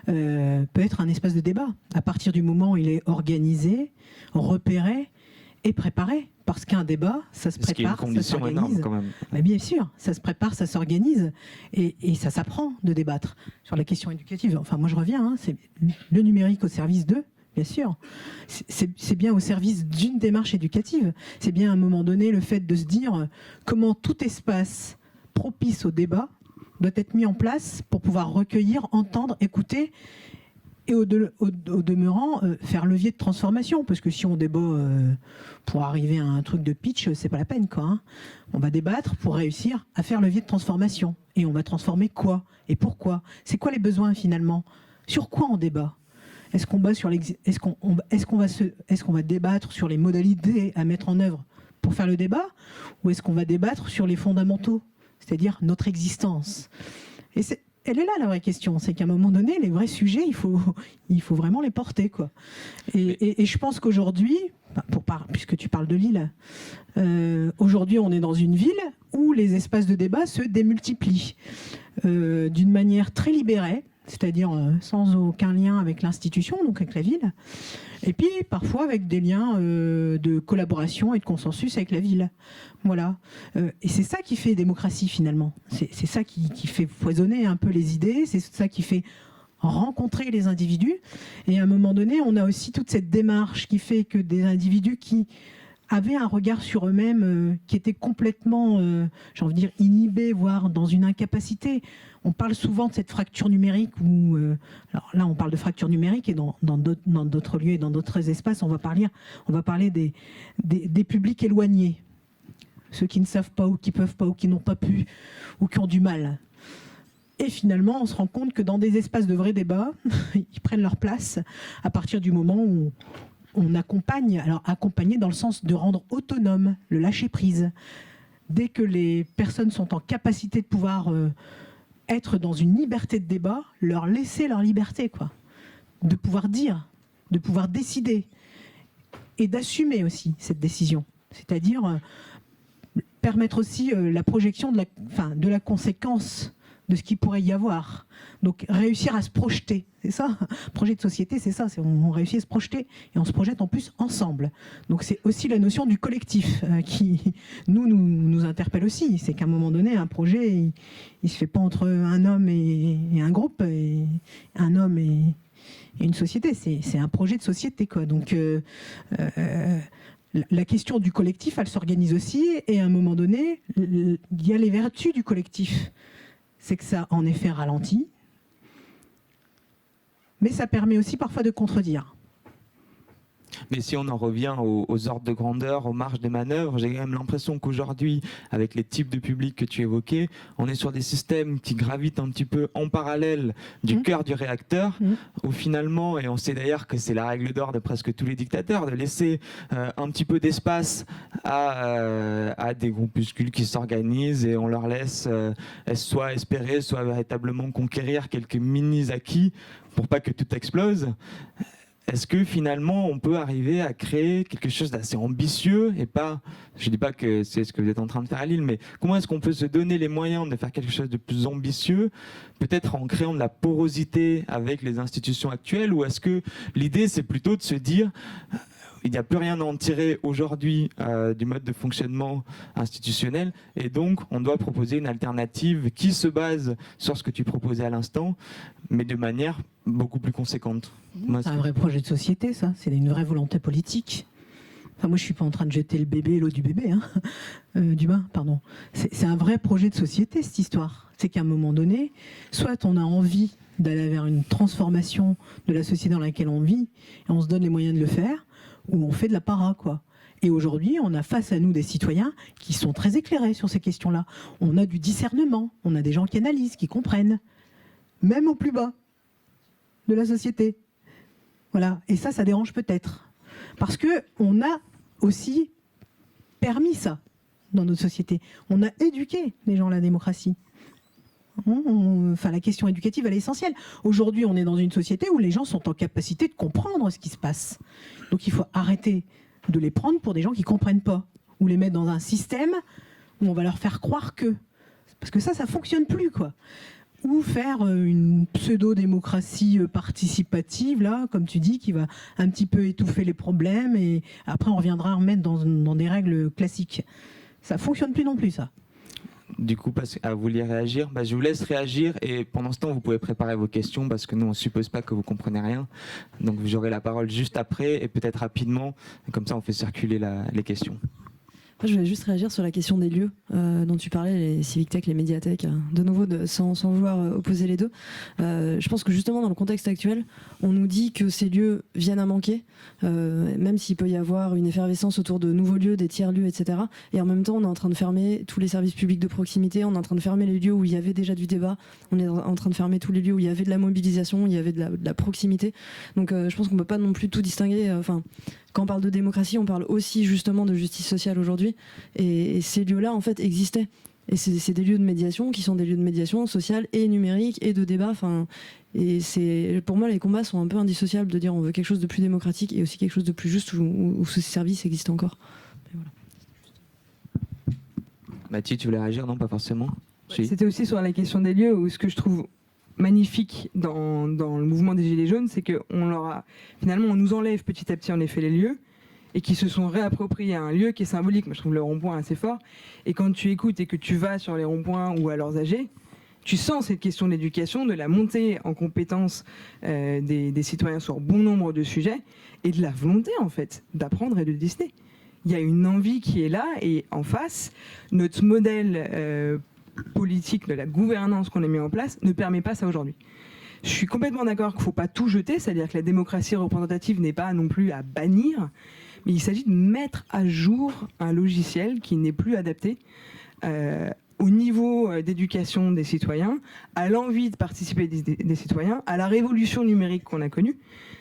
peut être un espace de débat à partir du moment où il est organisé, repéré et préparé. Parce qu'un débat, ça se prépare, ça s'organise. Bah, bien sûr, ça se prépare, ça s'organise et ça s'apprend de débattre. Sur la question éducative, enfin moi je reviens, c'est le numérique au service d'eux. Bien sûr, c'est bien au service d'une démarche éducative. C'est bien à un moment donné le fait de se dire comment tout espace propice au débat doit être mis en place pour pouvoir recueillir, entendre, écouter et au demeurant faire levier de transformation. Parce que si on débat pour arriver à un truc de pitch, c'est pas la peine, quoi. On va débattre pour réussir à faire levier de transformation. Et on va transformer quoi? Et pourquoi? C'est quoi les besoins finalement? Sur quoi on débat? Est-ce qu'on va débattre sur les modalités à mettre en œuvre pour faire le débat? Ou est-ce qu'on va débattre sur les fondamentaux, c'est-à-dire notre existence? Et elle est là la vraie question, c'est qu'à un moment donné, les vrais sujets, il faut vraiment les porter, quoi. Et je pense qu'aujourd'hui, puisque tu parles de Lille, aujourd'hui on est dans une ville où les espaces de débat se démultiplient d'une manière très libérée, c'est-à-dire sans aucun lien avec l'institution, donc avec la ville, et puis parfois avec des liens de collaboration et de consensus avec la ville. Voilà. Et c'est ça qui fait démocratie finalement. C'est ça qui fait foisonner un peu les idées, c'est ça qui fait rencontrer les individus. Et à un moment donné, on a aussi toute cette démarche qui fait que des individus qui avaient un regard sur eux-mêmes qui était complètement, j'ai envie de dire, inhibé, voire dans une incapacité. On parle souvent de cette fracture numérique où, alors là on parle de fracture numérique et dans d'autres lieux et dans d'autres espaces, on va parler des publics éloignés. Ceux qui ne savent pas ou qui peuvent pas ou qui n'ont pas pu ou qui ont du mal. Et finalement, on se rend compte que dans des espaces de vrai débat, ils prennent leur place à partir du moment où on accompagne, alors accompagner dans le sens de rendre autonome, le lâcher prise. Dès que les personnes sont en capacité de pouvoir être dans une liberté de débat, leur laisser leur liberté, quoi. De pouvoir dire, de pouvoir décider et d'assumer aussi cette décision. C'est-à-dire permettre aussi la projection de la conséquence de ce qu'il pourrait y avoir. Donc réussir à se projeter, c'est ça. Projet de société, c'est ça. On réussit à se projeter et on se projette en plus ensemble. Donc c'est aussi la notion du collectif qui nous interpelle aussi. C'est qu'à un moment donné, un projet, il se fait pas entre un homme et un groupe, et un homme et une société. C'est un projet de société, quoi. Donc la question du collectif, elle s'organise aussi, et à un moment donné, il y a les vertus du collectif. C'est que ça, en effet, ralentit, mais ça permet aussi parfois de contredire. Mais si on en revient aux ordres de grandeur, aux marges des manœuvres, j'ai quand même l'impression qu'aujourd'hui, avec les types de publics que tu évoquais, on est sur des systèmes qui gravitent un petit peu en parallèle du cœur du réacteur, où finalement, et on sait d'ailleurs que c'est la règle d'or de presque tous les dictateurs, de laisser un petit peu d'espace à des groupuscules qui s'organisent, et on leur laisse soit espérer, soit véritablement conquérir quelques mini-acquis pour pas que tout explose. Est-ce que finalement on peut arriver à créer quelque chose d'assez ambitieux et pas, je dis pas que c'est ce que vous êtes en train de faire à Lille, mais comment est-ce qu'on peut se donner les moyens de faire quelque chose de plus ambitieux, peut-être en créant de la porosité avec les institutions actuelles, ou est-ce que l'idée c'est plutôt de se dire il n'y a plus rien à en tirer aujourd'hui du mode de fonctionnement institutionnel, et donc on doit proposer une alternative qui se base sur ce que tu proposais à l'instant, mais de manière beaucoup plus conséquente. C'est un vrai projet de société, ça. C'est une vraie volonté politique. Enfin, moi, je suis pas en train de jeter le bébé, l'eau du bébé, hein. Du bain, pardon. C'est un vrai projet de société, cette histoire. C'est qu'à un moment donné, soit on a envie d'aller vers une transformation de la société dans laquelle on vit, et on se donne les moyens de le faire, ou on fait de la para, quoi. Et aujourd'hui, on a face à nous des citoyens qui sont très éclairés sur ces questions-là. On a du discernement, on a des gens qui analysent, qui comprennent, même au plus bas de la société. Voilà. Et ça dérange peut-être. Parce qu'on a aussi permis ça dans notre société. On a éduqué les gens à la démocratie. Enfin, la question éducative, elle est essentielle. Aujourd'hui, on est dans une société où les gens sont en capacité de comprendre ce qui se passe. Donc il faut arrêter de les prendre pour des gens qui ne comprennent pas, ou les mettre dans un système où on va leur faire croire que... Parce que ça ne fonctionne plus, quoi. Ou faire une pseudo-démocratie participative, là, comme tu dis, qui va un petit peu étouffer les problèmes, et après on reviendra à remettre dans des règles classiques. Ça ne fonctionne plus non plus, ça. Du coup, vous vouliez réagir, je vous laisse réagir, et pendant ce temps, vous pouvez préparer vos questions, parce que nous, on ne suppose pas que vous comprenez rien. Donc, j'aurai la parole juste après, et peut-être rapidement, comme ça, on fait circuler les questions. Moi, je voulais juste réagir sur la question des lieux dont tu parlais, les civic tech, les médiathèques, de nouveau sans vouloir opposer les deux. Je pense que justement dans le contexte actuel, on nous dit que ces lieux viennent à manquer, même s'il peut y avoir une effervescence autour de nouveaux lieux, des tiers-lieux, etc. Et en même temps, on est en train de fermer tous les services publics de proximité, on est en train de fermer les lieux où il y avait déjà du débat, on est en train de fermer tous les lieux où il y avait de la mobilisation, où il y avait de la proximité. Donc je pense qu'on ne peut pas non plus tout distinguer. Quand on parle de démocratie, on parle aussi justement de justice sociale aujourd'hui. Et ces lieux-là, en fait, existaient. Et c'est des lieux de médiation qui sont des lieux de médiation sociale et numérique et de débat. Et pour moi, les combats sont un peu indissociables de dire on veut quelque chose de plus démocratique et aussi quelque chose de plus juste où ce service existe encore. Voilà. Mathilde, tu voulais réagir? Non, pas forcément. Si. C'était aussi sur la question des lieux, où ce que je trouve magnifique dans le mouvement des Gilets jaunes, c'est finalement on nous enlève petit à petit en effet les lieux et qui se sont réappropriés un lieu qui est symbolique. Moi je trouve le rond-point assez fort, et quand tu écoutes et que tu vas sur les ronds-points ou à leurs âgés, tu sens cette question de l'éducation, de la montée en compétence des citoyens sur bon nombre de sujets, et de la volonté en fait d'apprendre et de décider. Il y a une envie qui est là, et en face, notre modèle politique de la gouvernance qu'on a mis en place ne permet pas ça aujourd'hui. Je suis complètement d'accord qu'il ne faut pas tout jeter, c'est-à-dire que la démocratie représentative n'est pas non plus à bannir, mais il s'agit de mettre à jour un logiciel qui n'est plus adapté au niveau d'éducation des citoyens, à l'envie de participer des citoyens, à la révolution numérique qu'on a connue.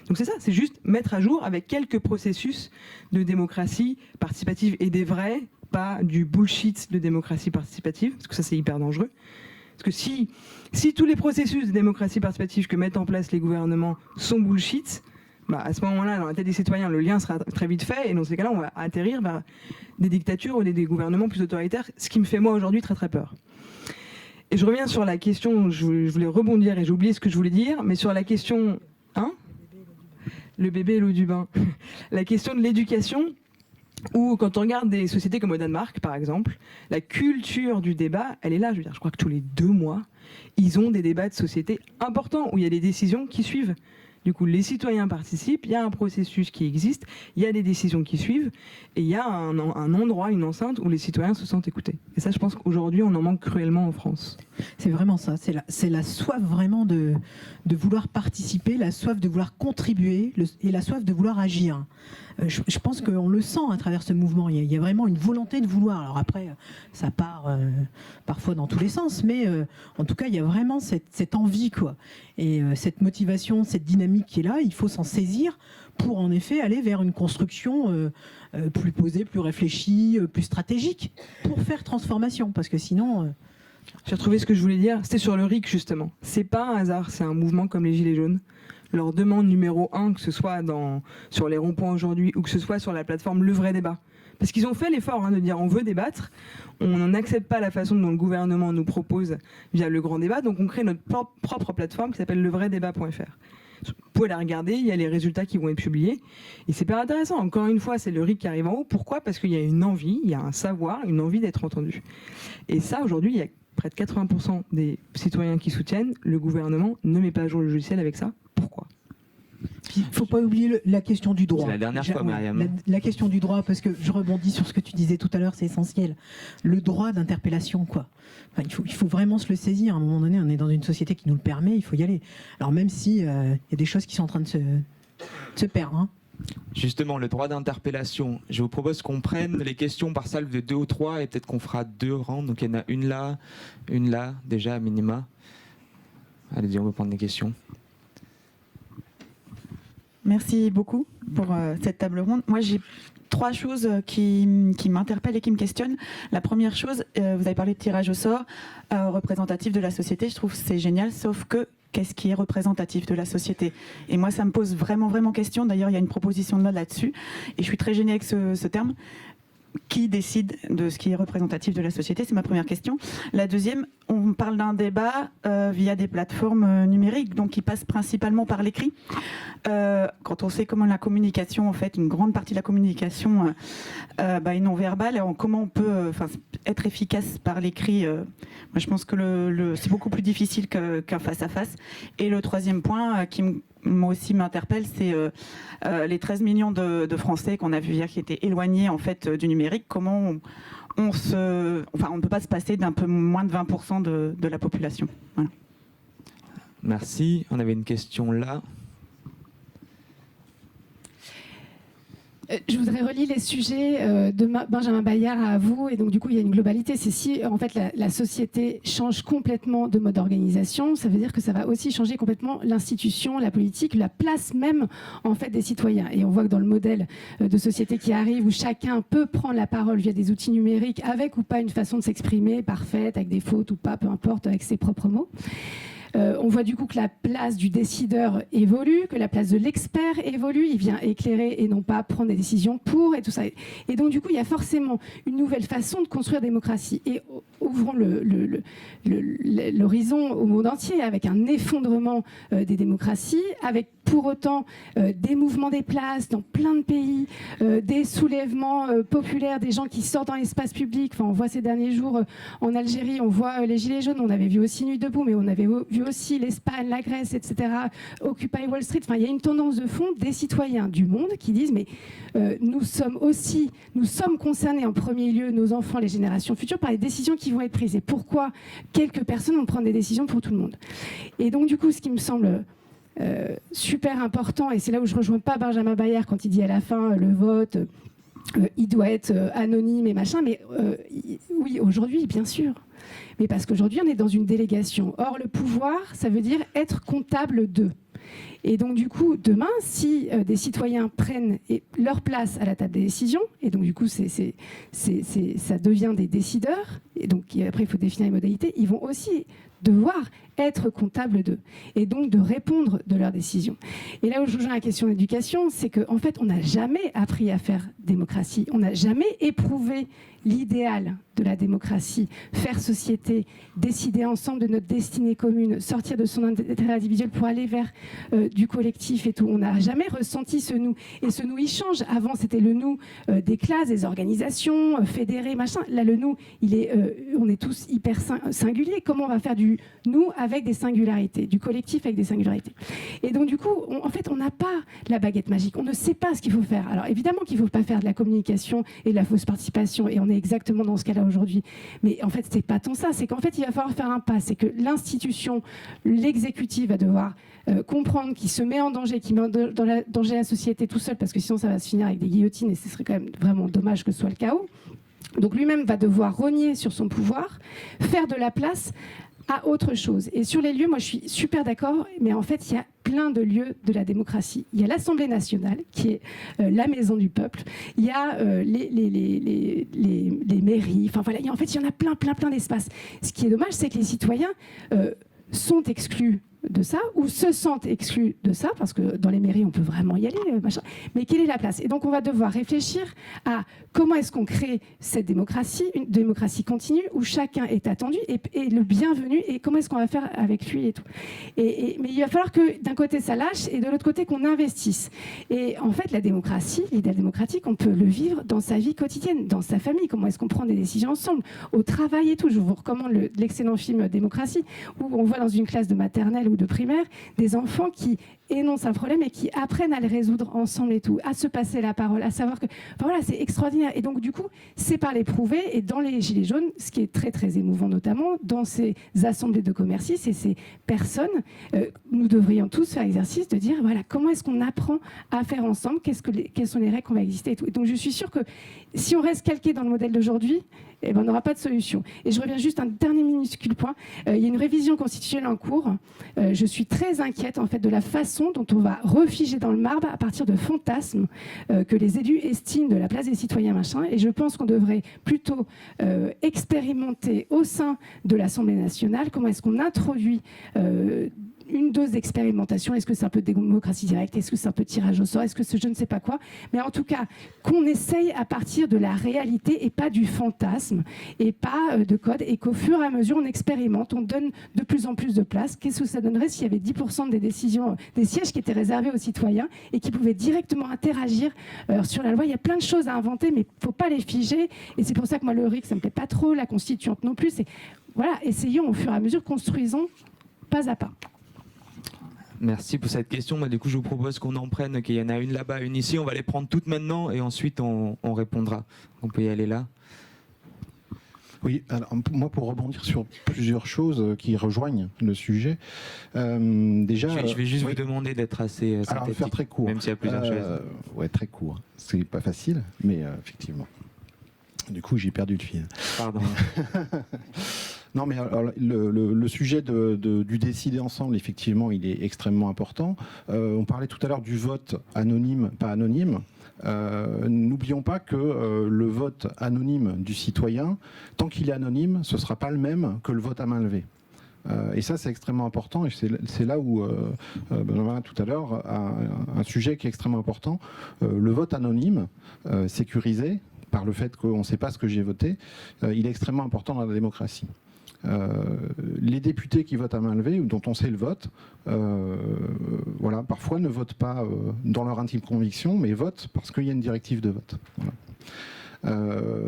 Donc c'est ça, c'est juste mettre à jour avec quelques processus de démocratie participative et des vrais, pas du bullshit de démocratie participative, parce que ça c'est hyper dangereux. Parce que si tous les processus de démocratie participative que mettent en place les gouvernements sont bullshit, à ce moment-là, dans la tête des citoyens, le lien sera très vite fait, et dans ces cas-là, on va atterrir vers des dictatures ou des gouvernements plus autoritaires, ce qui me fait moi aujourd'hui très très peur. Et je reviens sur la question, je voulais rebondir et j'ai oublié ce que je voulais dire, mais sur la question... Le bébé et l'eau du bain. La question de l'éducation, où quand on regarde des sociétés comme au Danemark, par exemple, la culture du débat, elle est là. Je veux dire, je crois que tous les 2 mois, ils ont des débats de société importants, où il y a des décisions qui suivent. Du coup, les citoyens participent, il y a un processus qui existe, il y a des décisions qui suivent, et il y a un endroit, une enceinte où les citoyens se sentent écoutés. Et ça, je pense qu'aujourd'hui, on en manque cruellement en France. C'est vraiment ça, c'est la soif vraiment de vouloir participer, la soif de vouloir contribuer et la soif de vouloir agir. Je pense qu'on le sent à travers ce mouvement, il y a vraiment une volonté de vouloir. Alors après, ça part parfois dans tous les sens, mais en tout cas, il y a vraiment cette envie, quoi. Et cette motivation, cette dynamique qui est là, il faut s'en saisir pour en effet aller vers une construction plus posée, plus réfléchie, plus stratégique, pour faire transformation, parce que sinon... J'ai retrouvé ce que je voulais dire, c'était sur le RIC justement. C'est pas un hasard, c'est un mouvement comme les Gilets jaunes. Leur demande numéro 1, que ce soit sur les ronds-points aujourd'hui ou que ce soit sur la plateforme Le Vrai Débat. Parce qu'ils ont fait l'effort de dire on veut débattre, on n'accepte pas la façon dont le gouvernement nous propose via le grand débat, donc on crée notre propre plateforme qui s'appelle levraidébat.fr. Vous pouvez la regarder, il y a les résultats qui vont être publiés. Et c'est pas intéressant. Encore une fois, c'est le RIC qui arrive en haut. Pourquoi ? Parce qu'il y a une envie, il y a un savoir, une envie d'être entendu. Et ça, aujourd'hui, il y a près de 80% des citoyens qui soutiennent. Le gouvernement ne met pas à jour le logiciel avec ça. Pourquoi ? Il ne faut pas oublier la question du droit. C'est la dernière fois, Myriam. La question du droit, parce que je rebondis sur ce que tu disais tout à l'heure, c'est essentiel. Le droit d'interpellation, quoi. Enfin, il faut vraiment se le saisir. À un moment donné, on est dans une société qui nous le permet, il faut y aller. Alors même si y a des choses qui sont en train de se perdre. Hein. Justement, le droit d'interpellation. Je vous propose qu'on prenne les questions par salve de 2 ou 3 et peut-être qu'on fera 2 rangs. Donc il y en a une là, déjà à minima. Allez-y, on va prendre des questions. Merci beaucoup pour cette table ronde. Moi, j'ai 3 choses qui m'interpellent et qui me questionnent. La première chose, vous avez parlé de tirage au sort représentatif de la société. Je trouve que c'est génial, sauf que qu'est-ce qui est représentatif de la société ? Et moi, ça me pose vraiment question. D'ailleurs, il y a une proposition de loi là-dessus. Et je suis très gênée avec ce terme. Qui décide de ce qui est représentatif de la société ? C'est ma première question. La deuxième, on parle d'un débat via des plateformes numériques, donc qui passe principalement par l'écrit. Quand on sait comment la communication, en fait, une grande partie de la communication est non verbale, comment on peut être efficace par l'écrit, moi je pense que c'est beaucoup plus difficile qu'un face-à-face. Et le troisième point qui me moi aussi m'interpelle, c'est les 13 millions de Français qu'on a vu hier qui étaient éloignés en fait du numérique. Comment on ne peut pas se passer d'un peu moins de 20% de la population. Voilà. Merci. On avait une question là. Je voudrais relier les sujets de Benjamin Bayard à vous, et donc du coup il y a une globalité. C'est si en fait la société change complètement de mode d'organisation, ça veut dire que ça va aussi changer complètement l'institution, la politique, la place même en fait des citoyens. Et on voit que dans le modèle de société qui arrive, où chacun peut prendre la parole via des outils numériques, avec ou pas une façon de s'exprimer parfaite, avec des fautes ou pas, peu importe, avec ses propres mots. On voit du coup que la place du décideur évolue, que la place de l'expert évolue, il vient éclairer et non pas prendre des décisions pour et tout ça. Et donc du coup, il y a forcément une nouvelle façon de construire la démocratie. Et ouvrons l'horizon au monde entier avec un effondrement des démocraties, avec pour autant des mouvements des places dans plein de pays, des soulèvements populaires, des gens qui sortent dans l'espace public. Enfin, on voit ces derniers jours en Algérie, on voit les Gilets jaunes, on avait vu aussi Nuit debout, mais on avait vu aussi l'Espagne, la Grèce, etc., Occupy Wall Street. Enfin, il y a une tendance de fond des citoyens du monde qui disent mais nous sommes concernés en premier lieu, nos enfants, les générations futures, par les décisions qui vont être prises. Et pourquoi quelques personnes vont prendre des décisions pour tout le monde? Et donc, du coup, ce qui me semble super important, et c'est là où je ne rejoins pas Benjamin Bayard quand il dit à la fin le vote, il doit être anonyme et machin, mais oui, aujourd'hui, bien sûr. Mais parce qu'aujourd'hui, on est dans une délégation. Or, le pouvoir, ça veut dire être comptable d'eux. Et donc, du coup, demain, si des citoyens prennent leur place à la table des décisions, et donc, du coup, ça devient des décideurs, et donc, après, il faut définir les modalités, ils vont aussi devoir être comptables d'eux, et donc de répondre de leurs décisions. Et là où je rejoins la question d'éducation, c'est qu'en fait, on n'a jamais appris à faire démocratie, on n'a jamais éprouvé l'idéal de la démocratie, faire société, décider ensemble de notre destinée commune, sortir de son intérêt individuel pour aller vers du collectif et tout. On n'a jamais ressenti ce nous. Et ce nous, il change. Avant, c'était le nous des classes, des organisations, fédérées, machin. Là, le nous, on est tous hyper singuliers. Comment on va faire du nous avec des singularités, du collectif avec des singularités? Et donc, du coup, en fait, on n'a pas la baguette magique. On ne sait pas ce qu'il faut faire. Alors, évidemment qu'il ne faut pas faire de la communication et de la fausse participation. Et on est exactement dans ce cas-là aujourd'hui. Mais en fait, c'est pas tant ça. C'est qu'en fait, il va falloir faire un pas. C'est que l'institution, l'exécutif va devoir comprendre qu'il se met en danger, qu'il met en danger la société tout seul, parce que sinon, ça va se finir avec des guillotines et ce serait quand même vraiment dommage que ce soit le chaos. Donc lui-même va devoir rogner sur son pouvoir, faire de la place à autre chose. Et sur les lieux, moi je suis super d'accord, mais en fait il y a plein de lieux de la démocratie. Il y a l'Assemblée nationale, qui est la maison du peuple. Il y a les mairies. Enfin voilà, en fait il y en a plein d'espaces. Ce qui est dommage, c'est que les citoyens sont exclus de ça, ou se sentent exclus de ça, parce que dans les mairies, on peut vraiment y aller, machin. Mais quelle est la place? Et donc, on va devoir réfléchir à comment est-ce qu'on crée cette démocratie, une démocratie continue, où chacun est attendu et le bienvenu, et comment est-ce qu'on va faire avec lui et tout. Mais il va falloir que, d'un côté, ça lâche, et de l'autre côté, qu'on investisse. Et en fait, la démocratie, l'idéal démocratique, on peut le vivre dans sa vie quotidienne, dans sa famille. Comment est-ce qu'on prend des décisions ensemble, au travail et tout. Je vous recommande l'excellent film Démocratie, où on voit dans une classe de maternelle ou de primaire des enfants qui énoncent un problème et qui apprennent à le résoudre ensemble et tout, à se passer la parole, à savoir que enfin voilà, c'est extraordinaire. Et donc du coup, c'est par les prouver. Et dans les Gilets jaunes, ce qui est très très émouvant, notamment dans ces assemblées de commercistes et ces personnes, nous devrions tous faire l'exercice de dire voilà, comment est-ce qu'on apprend à faire ensemble, quelles sont les règles qu'on va exister et tout. Et donc je suis sûre que si on reste calqué dans le modèle d'aujourd'hui, eh ben, on n'aura pas de solution. Et je reviens juste à un dernier minuscule point. Il y a une révision constitutionnelle en cours. Je suis très inquiète en fait de la façon dont on va refiger dans le marbre à partir de fantasmes que les élus estiment de la place des citoyens machin. Et je pense qu'on devrait plutôt expérimenter au sein de l'Assemblée nationale comment est-ce qu'on introduit une dose d'expérimentation. Est-ce que c'est un peu de démocratie directe? Est-ce que c'est un peu de tirage au sort? Est-ce que c'est je ne sais pas quoi? Mais en tout cas, qu'on essaye à partir de la réalité et pas du fantasme et pas de code, et qu'au fur et à mesure, on expérimente, on donne de plus en plus de place. Qu'est-ce que ça donnerait s'il y avait 10% des décisions, des sièges qui étaient réservés aux citoyens et qui pouvaient directement interagir sur la loi? Il y a plein de choses à inventer, mais il ne faut pas les figer. Et c'est pour ça que moi, le RIC, ça ne me plaît pas trop, la constituante non plus. C'est, voilà, essayons au fur et à mesure, construisons pas à pas. Merci pour cette question. Moi, du coup, je vous propose qu'on en prenne, qu'il y en a une là-bas, une ici. On va les prendre toutes maintenant et ensuite on répondra. On peut y aller là. Oui, alors moi pour rebondir sur plusieurs choses qui rejoignent le sujet, déjà... Je vais juste vous demander d'être assez alors, synthétique, faire très court. même s'il y a plusieurs choses. Ouais, très court. C'est pas facile, mais effectivement. Du coup, j'ai perdu le fil. Pardon. Non, mais alors, le sujet du décider ensemble, effectivement, il est extrêmement important. On parlait tout à l'heure du vote anonyme, pas anonyme. N'oublions pas que le vote anonyme du citoyen, tant qu'il est anonyme, ce ne sera pas le même que le vote à main levée. Et ça, c'est extrêmement important. Et c'est là où Benjamin, tout à l'heure, a un sujet qui est extrêmement important. Le vote anonyme, sécurisé, par le fait qu'on ne sait pas ce que j'ai voté, il est extrêmement important dans la démocratie. Les députés qui votent à main levée ou dont on sait le vote, voilà, parfois ne votent pas dans leur intime conviction, mais votent parce qu'il y a une directive de vote. Voilà.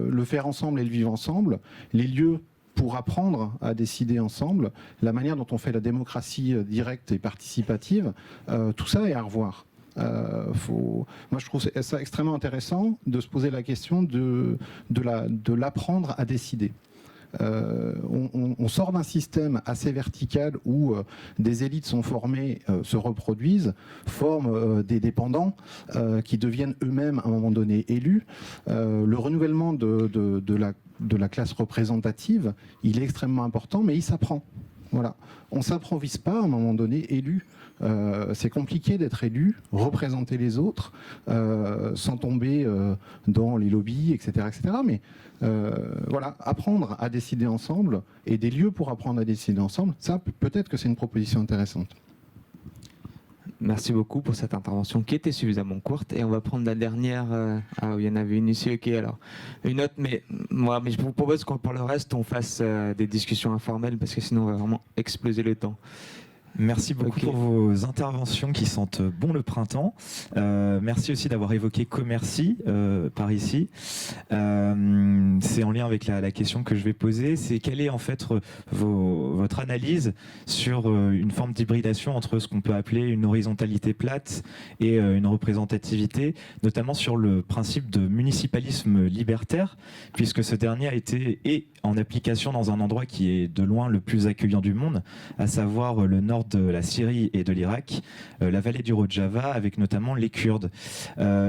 Le faire ensemble et le vivre ensemble, les lieux pour apprendre à décider ensemble, la manière dont on fait la démocratie directe et participative, tout ça est à revoir. Moi, je trouve ça extrêmement intéressant de se poser la question de l'apprendre à décider. On sort d'un système assez vertical où des élites sont formées, se reproduisent, forment des dépendants qui deviennent eux-mêmes à un moment donné élus. Le renouvellement de la classe représentative, il est extrêmement important, mais il s'apprend. Voilà. On ne s'improvise pas à un moment donné élu. C'est compliqué d'être élu, représenter les autres, sans tomber dans les lobbies, etc. etc. Mais voilà, apprendre à décider ensemble et des lieux pour apprendre à décider ensemble, ça peut-être que c'est une proposition intéressante. Merci beaucoup pour cette intervention qui était suffisamment courte. Et on va prendre la dernière. Ah, il y en avait une ici, ok. Alors, une autre, mais je vous propose qu'on, pour le reste, on fasse des discussions informelles parce que sinon, on va vraiment exploser le temps. Merci beaucoup pour vos interventions qui sentent bon le printemps. Merci aussi d'avoir évoqué Commercy par ici. C'est en lien avec la question que je vais poser. C'est quelle est en fait votre analyse sur une forme d'hybridation entre ce qu'on peut appeler une horizontalité plate et une représentativité, notamment sur le principe de municipalisme libertaire, puisque ce dernier a été en application dans un endroit qui est de loin le plus accueillant du monde, à savoir le nord de la Syrie et de l'Irak, la vallée du Rojava, avec notamment les Kurdes,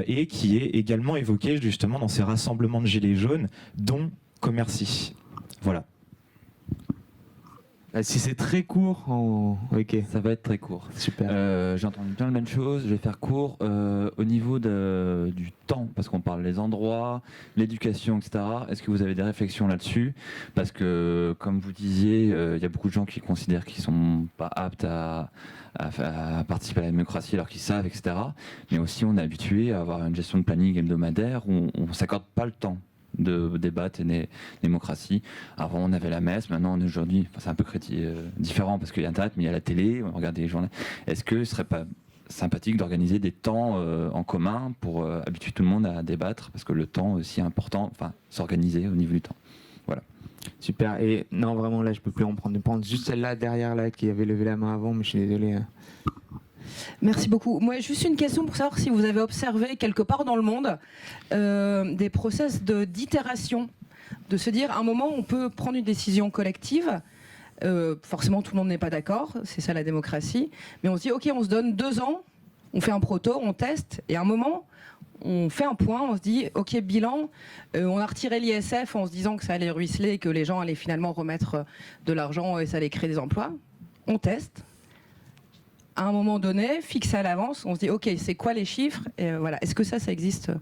et qui est également évoqué justement dans ces rassemblements de gilets jaunes, dont Commercy. Voilà. Si c'est très court, ok. Ça va être très court. Super. J'ai entendu plein de bonnes choses. Je vais faire court. Au niveau du temps, parce qu'on parle des endroits, l'éducation, etc. Est-ce que vous avez des réflexions là-dessus? Parce que, comme vous disiez, il y a beaucoup de gens qui considèrent qu'ils sont pas aptes à participer à la démocratie alors qu'ils savent, etc. Mais aussi, on est habitué à avoir une gestion de planning hebdomadaire où on ne s'accorde pas le temps de débattre et démocratie. Avant, on avait la messe, maintenant, aujourd'hui, c'est un peu différent parce qu'il y a Internet, mais il y a la télé, on regarde les journaux. Est-ce que ce serait pas sympathique d'organiser des temps en commun pour habituer tout le monde à débattre, parce que le temps aussi est important, enfin, s'organiser au niveau du temps. Voilà. Super. Et non, vraiment, là, je peux plus en prendre. Juste celle-là derrière, là, qui avait levé la main avant, mais je suis désolé. Merci beaucoup. Moi, juste une question pour savoir si vous avez observé quelque part dans le monde des process d'itération, de se dire à un moment on peut prendre une décision collective. Forcément, tout le monde n'est pas d'accord, c'est ça la démocratie. Mais on se dit ok, on se donne 2 ans, on fait un proto, on teste, et à un moment on fait un point, on se dit ok, bilan, on a retiré l'ISF en se disant que ça allait ruisseler et que les gens allaient finalement remettre de l'argent et ça allait créer des emplois. On teste. À un moment donné, fixé à l'avance, on se dit ok, c'est quoi les chiffres, et voilà. Est-ce que ça existe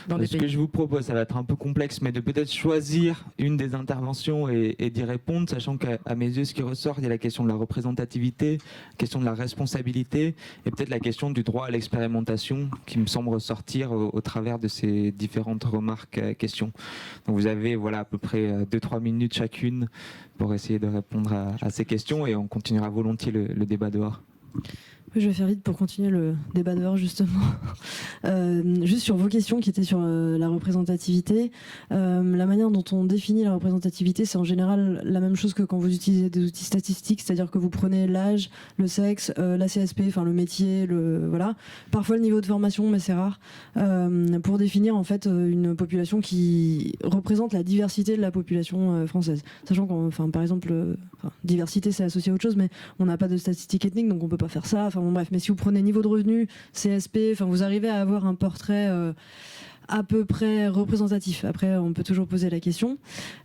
dans des pays? Ce que je vous propose, ça va être un peu complexe, mais de peut-être choisir une des interventions et d'y répondre, sachant qu'à mes yeux, ce qui ressort, il y a la question de la représentativité, la question de la responsabilité, et peut-être la question du droit à l'expérimentation, qui me semble ressortir au travers de ces différentes remarques, questions. Donc vous avez à peu près 2-3 minutes chacune pour essayer de répondre à ces questions, et on continuera volontiers le débat dehors. Je vais faire vite pour continuer le débat dehors, justement. Juste sur vos questions qui étaient sur la représentativité. La manière dont on définit la représentativité, c'est en général la même chose que quand vous utilisez des outils statistiques, c'est-à-dire que vous prenez l'âge, le sexe, la CSP, enfin le métier, voilà. Parfois le niveau de formation, mais c'est rare, pour définir en fait une population qui représente la diversité de la population française. Sachant qu'enfin, par exemple, diversité c'est associé à autre chose, mais on n'a pas de statistiques ethniques, donc on peut pas faire ça. Enfin bon, bref, mais si vous prenez niveau de revenu, CSP, enfin vous arrivez à avoir un portrait à peu près représentatif. Après, on peut toujours poser la question.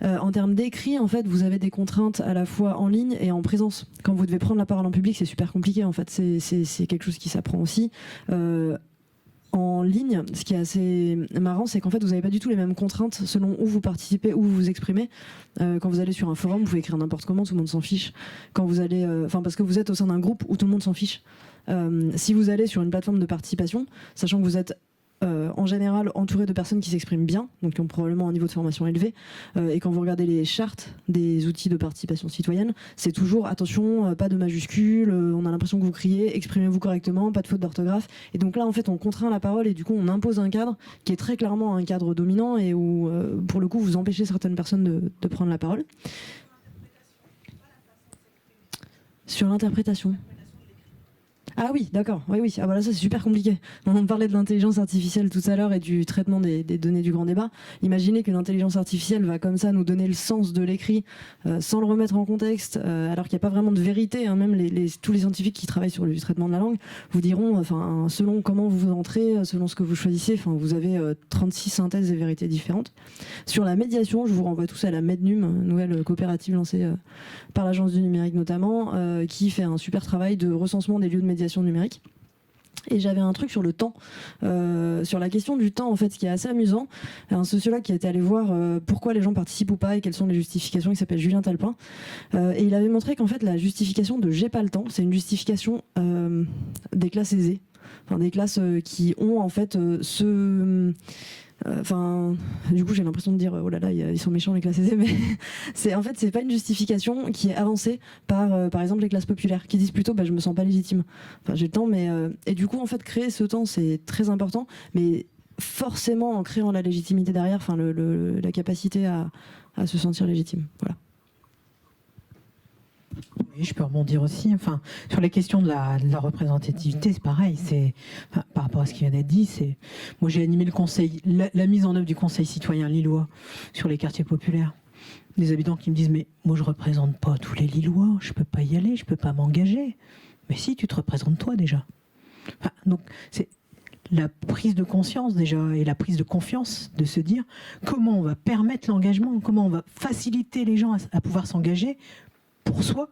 En termes d'écrit, en fait, vous avez des contraintes à la fois en ligne et en présence. Quand vous devez prendre la parole en public, c'est super compliqué. En fait, c'est quelque chose qui s'apprend aussi. En ligne, ce qui est assez marrant, c'est qu'en fait, vous n'avez pas du tout les mêmes contraintes selon où vous participez, où vous vous exprimez. Quand vous allez sur un forum, vous pouvez écrire n'importe comment, tout le monde s'en fiche. Quand vous allez, parce que vous êtes au sein d'un groupe où tout le monde s'en fiche. Si vous allez sur une plateforme de participation, sachant que vous êtes en général entouré de personnes qui s'expriment bien, donc qui ont probablement un niveau de formation élevé, et quand vous regardez les chartes des outils de participation citoyenne, c'est toujours attention, pas de majuscules, on a l'impression que vous criez, exprimez-vous correctement, pas de faute d'orthographe, et donc là en fait on contraint la parole et du coup on impose un cadre qui est très clairement un cadre dominant et où pour le coup vous empêchez certaines personnes de prendre la parole. Sur l'interprétation. Ah oui, d'accord. Oui. Ah bah là, ça c'est super compliqué. On parlait de l'intelligence artificielle tout à l'heure et du traitement des données du grand débat. Imaginez que l'intelligence artificielle va comme ça nous donner le sens de l'écrit sans le remettre en contexte, alors qu'il n'y a pas vraiment de vérité. Hein. Même tous les scientifiques qui travaillent sur le traitement de la langue vous diront, selon comment vous entrez, selon ce que vous choisissez, vous avez 36 synthèses et vérités différentes. Sur la médiation, je vous renvoie tous à la Mednum, nouvelle coopérative lancée par l'Agence du numérique notamment, qui fait un super travail de recensement des lieux de médiation numérique. Et j'avais un truc sur le temps, sur la question du temps en fait, ce qui est assez amusant. Un sociologue qui a été allé voir pourquoi les gens participent ou pas et quelles sont les justifications, il s'appelle Julien Talpin, et il avait montré qu'en fait la justification de j'ai pas le temps, c'est une justification des classes aisées, des classes qui ont en fait du coup j'ai l'impression de dire oh là là ils sont méchants les classes aisées, mais c'est pas une justification qui est avancée par exemple les classes populaires qui disent plutôt je me sens pas légitime, j'ai le temps, mais et du coup en fait créer ce temps c'est très important, mais forcément en créant la légitimité derrière, la capacité à se sentir légitime. Voilà. Oui, je peux rebondir aussi. Sur la question de la représentativité, c'est pareil. Par rapport à ce qui vient d'être dit, moi j'ai animé le conseil, la mise en œuvre du conseil citoyen lillois sur les quartiers populaires. Des habitants qui me disent mais moi je représente pas tous les Lillois, je peux pas y aller, je peux pas m'engager. Mais si, tu te représentes toi déjà. Donc c'est la prise de conscience déjà et la prise de confiance de se dire comment on va permettre l'engagement, comment on va faciliter les gens à pouvoir s'engager pour soi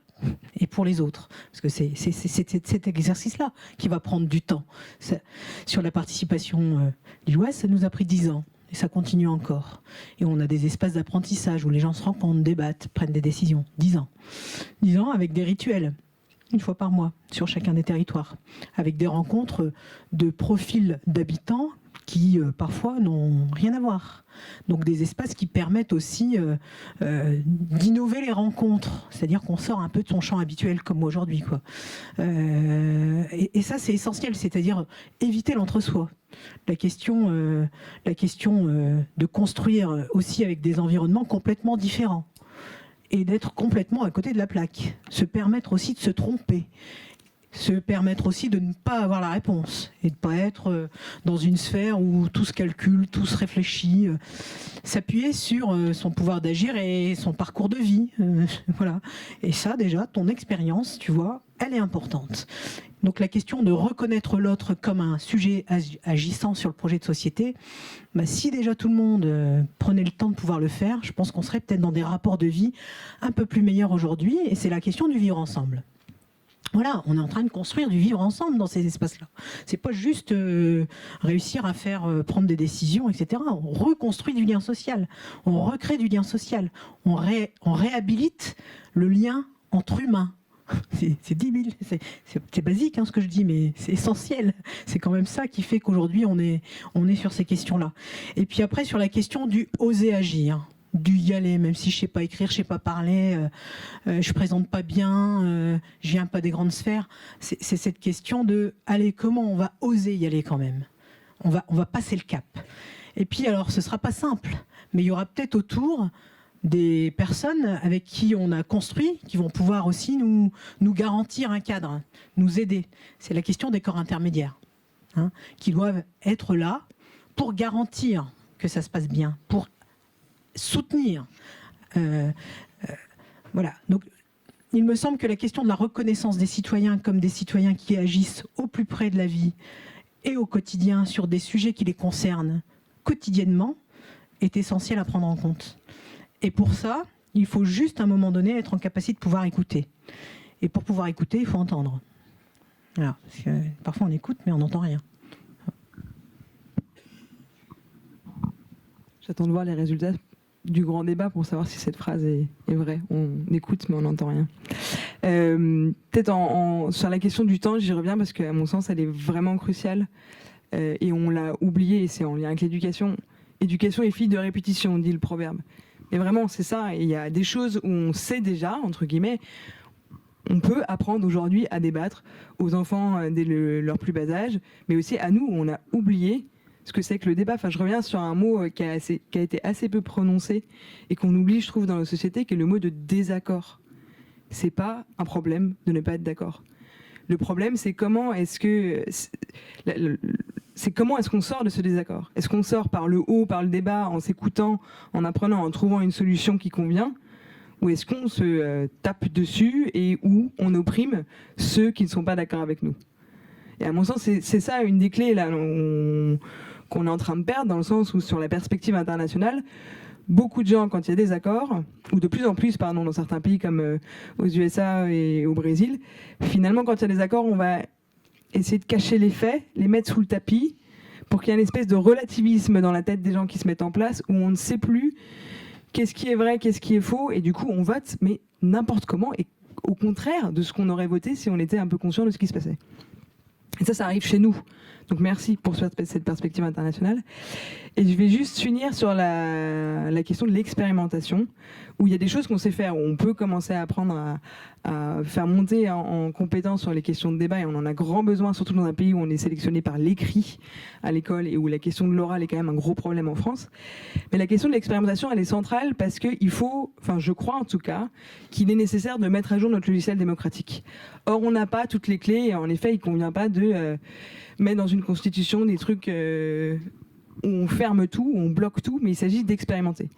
et pour les autres. Parce que c'est cet exercice-là qui va prendre du temps. Sur la participation lilloise, ça nous a pris 10 ans. Et ça continue encore. Et on a des espaces d'apprentissage où les gens se rencontrent, débattent, prennent des décisions. 10 ans. 10 ans avec des rituels, une fois par mois, sur chacun des territoires. Avec des rencontres de profils d'habitants qui, parfois, n'ont rien à voir. Donc des espaces qui permettent aussi d'innover les rencontres, c'est-à-dire qu'on sort un peu de son champ habituel comme aujourd'hui, quoi. Et ça c'est essentiel, c'est-à-dire éviter l'entre-soi. La question de construire aussi avec des environnements complètement différents et d'être complètement à côté de la plaque, se permettre aussi de se tromper. Se permettre aussi de ne pas avoir la réponse et de ne pas être dans une sphère où tout se calcule, tout se réfléchit, s'appuyer sur son pouvoir d'agir et son parcours de vie. Voilà. Et ça, déjà, ton expérience, tu vois, elle est importante. Donc la question de reconnaître l'autre comme un sujet agissant sur le projet de société, si déjà tout le monde prenait le temps de pouvoir le faire, je pense qu'on serait peut-être dans des rapports de vie un peu plus meilleurs aujourd'hui. Et c'est la question du vivre ensemble. Voilà, on est en train de construire du vivre ensemble dans ces espaces-là. C'est pas juste réussir à faire prendre des décisions, etc. On reconstruit du lien social, on recrée du lien social, on réhabilite le lien entre humains. C'est débile, c'est basique ce que je dis, mais c'est essentiel. C'est quand même ça qui fait qu'aujourd'hui on est sur ces questions-là. Et puis après sur la question du oser agir. dû y aller, même si je sais pas écrire, je sais pas parler, je présente pas bien, je viens pas des grandes sphères. C'est cette question de, allez, comment on va oser y aller quand même. On va passer le cap. Et puis alors, ce sera pas simple, mais il y aura peut-être autour des personnes avec qui on a construit, qui vont pouvoir aussi nous garantir un cadre, nous aider. C'est la question des corps intermédiaires, hein, qui doivent être là pour garantir que ça se passe bien, pour soutenir. Voilà. Donc, il me semble que la question de la reconnaissance des citoyens comme des citoyens qui agissent au plus près de la vie et au quotidien sur des sujets qui les concernent quotidiennement est essentielle à prendre en compte. Et pour ça, il faut juste à un moment donné être en capacité de pouvoir écouter. Et pour pouvoir écouter, il faut entendre. Voilà. Parce que parfois on écoute, mais on n'entend rien. J'attends de voir les résultats du grand débat pour savoir si cette phrase est vraie. On écoute, mais on n'entend rien. Peut-être sur la question du temps, j'y reviens parce qu'à mon sens, elle est vraiment cruciale. Et on l'a oublié, et c'est en lien avec l'éducation. Éducation est fille de répétition, dit le proverbe. Et vraiment, c'est ça. Il y a des choses où on sait déjà, entre guillemets, on peut apprendre aujourd'hui à débattre aux enfants dès leur plus bas âge, mais aussi à nous, où on a oublié ce que c'est que le débat. Enfin, je reviens sur un mot qui a été assez peu prononcé et qu'on oublie, je trouve, dans la société, qui est le mot de désaccord. C'est pas un problème de ne pas être d'accord. Le problème, c'est comment est-ce qu'on sort de ce désaccord. Est-ce qu'on sort par le haut, par le débat, en s'écoutant, en apprenant, en trouvant une solution qui convient, ou est-ce qu'on se tape dessus et où on opprime ceux qui ne sont pas d'accord avec nous? Et à mon sens, c'est ça une des clés là qu'on est en train de perdre, dans le sens où sur la perspective internationale, beaucoup de gens, quand il y a des accords, ou de plus en plus, pardon, dans certains pays comme aux USA et au Brésil, finalement, quand il y a des accords, on va essayer de cacher les faits, les mettre sous le tapis, pour qu'il y ait une espèce de relativisme dans la tête des gens qui se mettent en place, où on ne sait plus qu'est-ce qui est vrai, qu'est-ce qui est faux, et du coup, on vote, mais n'importe comment, et au contraire de ce qu'on aurait voté si on était un peu conscient de ce qui se passait. Et ça arrive chez nous. Donc merci pour cette perspective internationale. Et je vais juste finir sur la question de l'expérimentation, où il y a des choses qu'on sait faire, où on peut commencer à apprendre à faire monter en compétence sur les questions de débat, et on en a grand besoin, surtout dans un pays où on est sélectionné par l'écrit à l'école et où la question de l'oral est quand même un gros problème en France. Mais la question de l'expérimentation, elle est centrale parce qu'il faut, enfin je crois en tout cas, qu'il est nécessaire de mettre à jour notre logiciel démocratique. Or, on n'a pas toutes les clés, et en effet, il ne convient pas de mettre dans une constitution des trucs où on ferme tout, où on bloque tout, mais il s'agit d'expérimenter.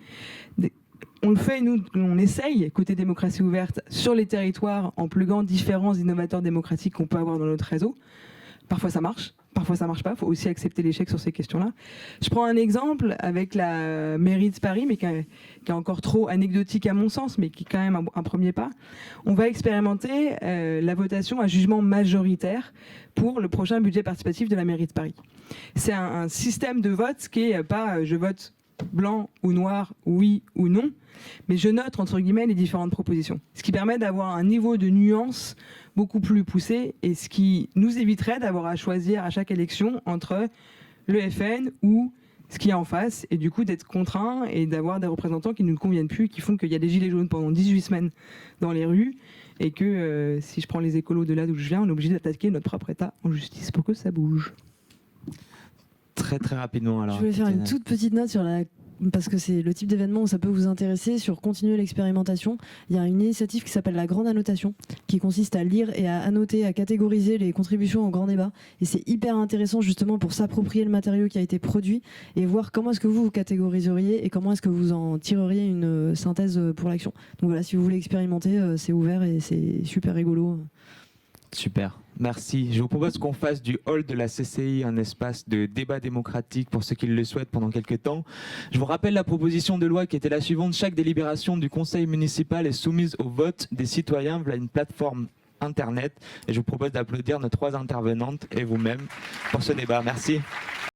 On le fait, nous, on essaye, côté démocratie ouverte, sur les territoires, en pluguant différents innovateurs démocratiques qu'on peut avoir dans notre réseau. Parfois ça marche, parfois ça marche pas, il faut aussi accepter l'échec sur ces questions-là. Je prends un exemple avec la mairie de Paris, mais qui est encore trop anecdotique à mon sens, mais qui est quand même un premier pas. On va expérimenter la votation à jugement majoritaire pour le prochain budget participatif de la mairie de Paris. C'est un système de vote qui est pas je vote blanc ou noir, oui ou non, mais je note entre guillemets les différentes propositions. Ce qui permet d'avoir un niveau de nuance beaucoup plus poussé, et ce qui nous éviterait d'avoir à choisir à chaque élection entre le FN ou ce qui est en face, et du coup d'être contraint et d'avoir des représentants qui ne nous conviennent plus, qui font qu'il y a des gilets jaunes pendant 18 semaines dans les rues, et que si je prends les écolos de là d'où je viens, on est obligé d'attaquer notre propre État en justice pour que ça bouge. Très très rapidement alors. Je voulais faire une toute petite note sur parce que c'est le type d'événement où ça peut vous intéresser, sur continuer l'expérimentation. Il y a une initiative qui s'appelle la grande annotation, qui consiste à lire et à annoter, à catégoriser les contributions au grand débat. Et c'est hyper intéressant justement pour s'approprier le matériau qui a été produit et voir comment est-ce que vous catégoriseriez et comment est-ce que vous en tireriez une synthèse pour l'action. Donc voilà, si vous voulez expérimenter, c'est ouvert et c'est super rigolo. Super, merci. Je vous propose qu'on fasse du hall de la CCI un espace de débat démocratique pour ceux qui le souhaitent pendant quelques temps. Je vous rappelle la proposition de loi qui était la suivante. Chaque délibération du conseil municipal est soumise au vote des citoyens via une plateforme internet. Et je vous propose d'applaudir nos 3 intervenantes et vous-même pour ce débat. Merci.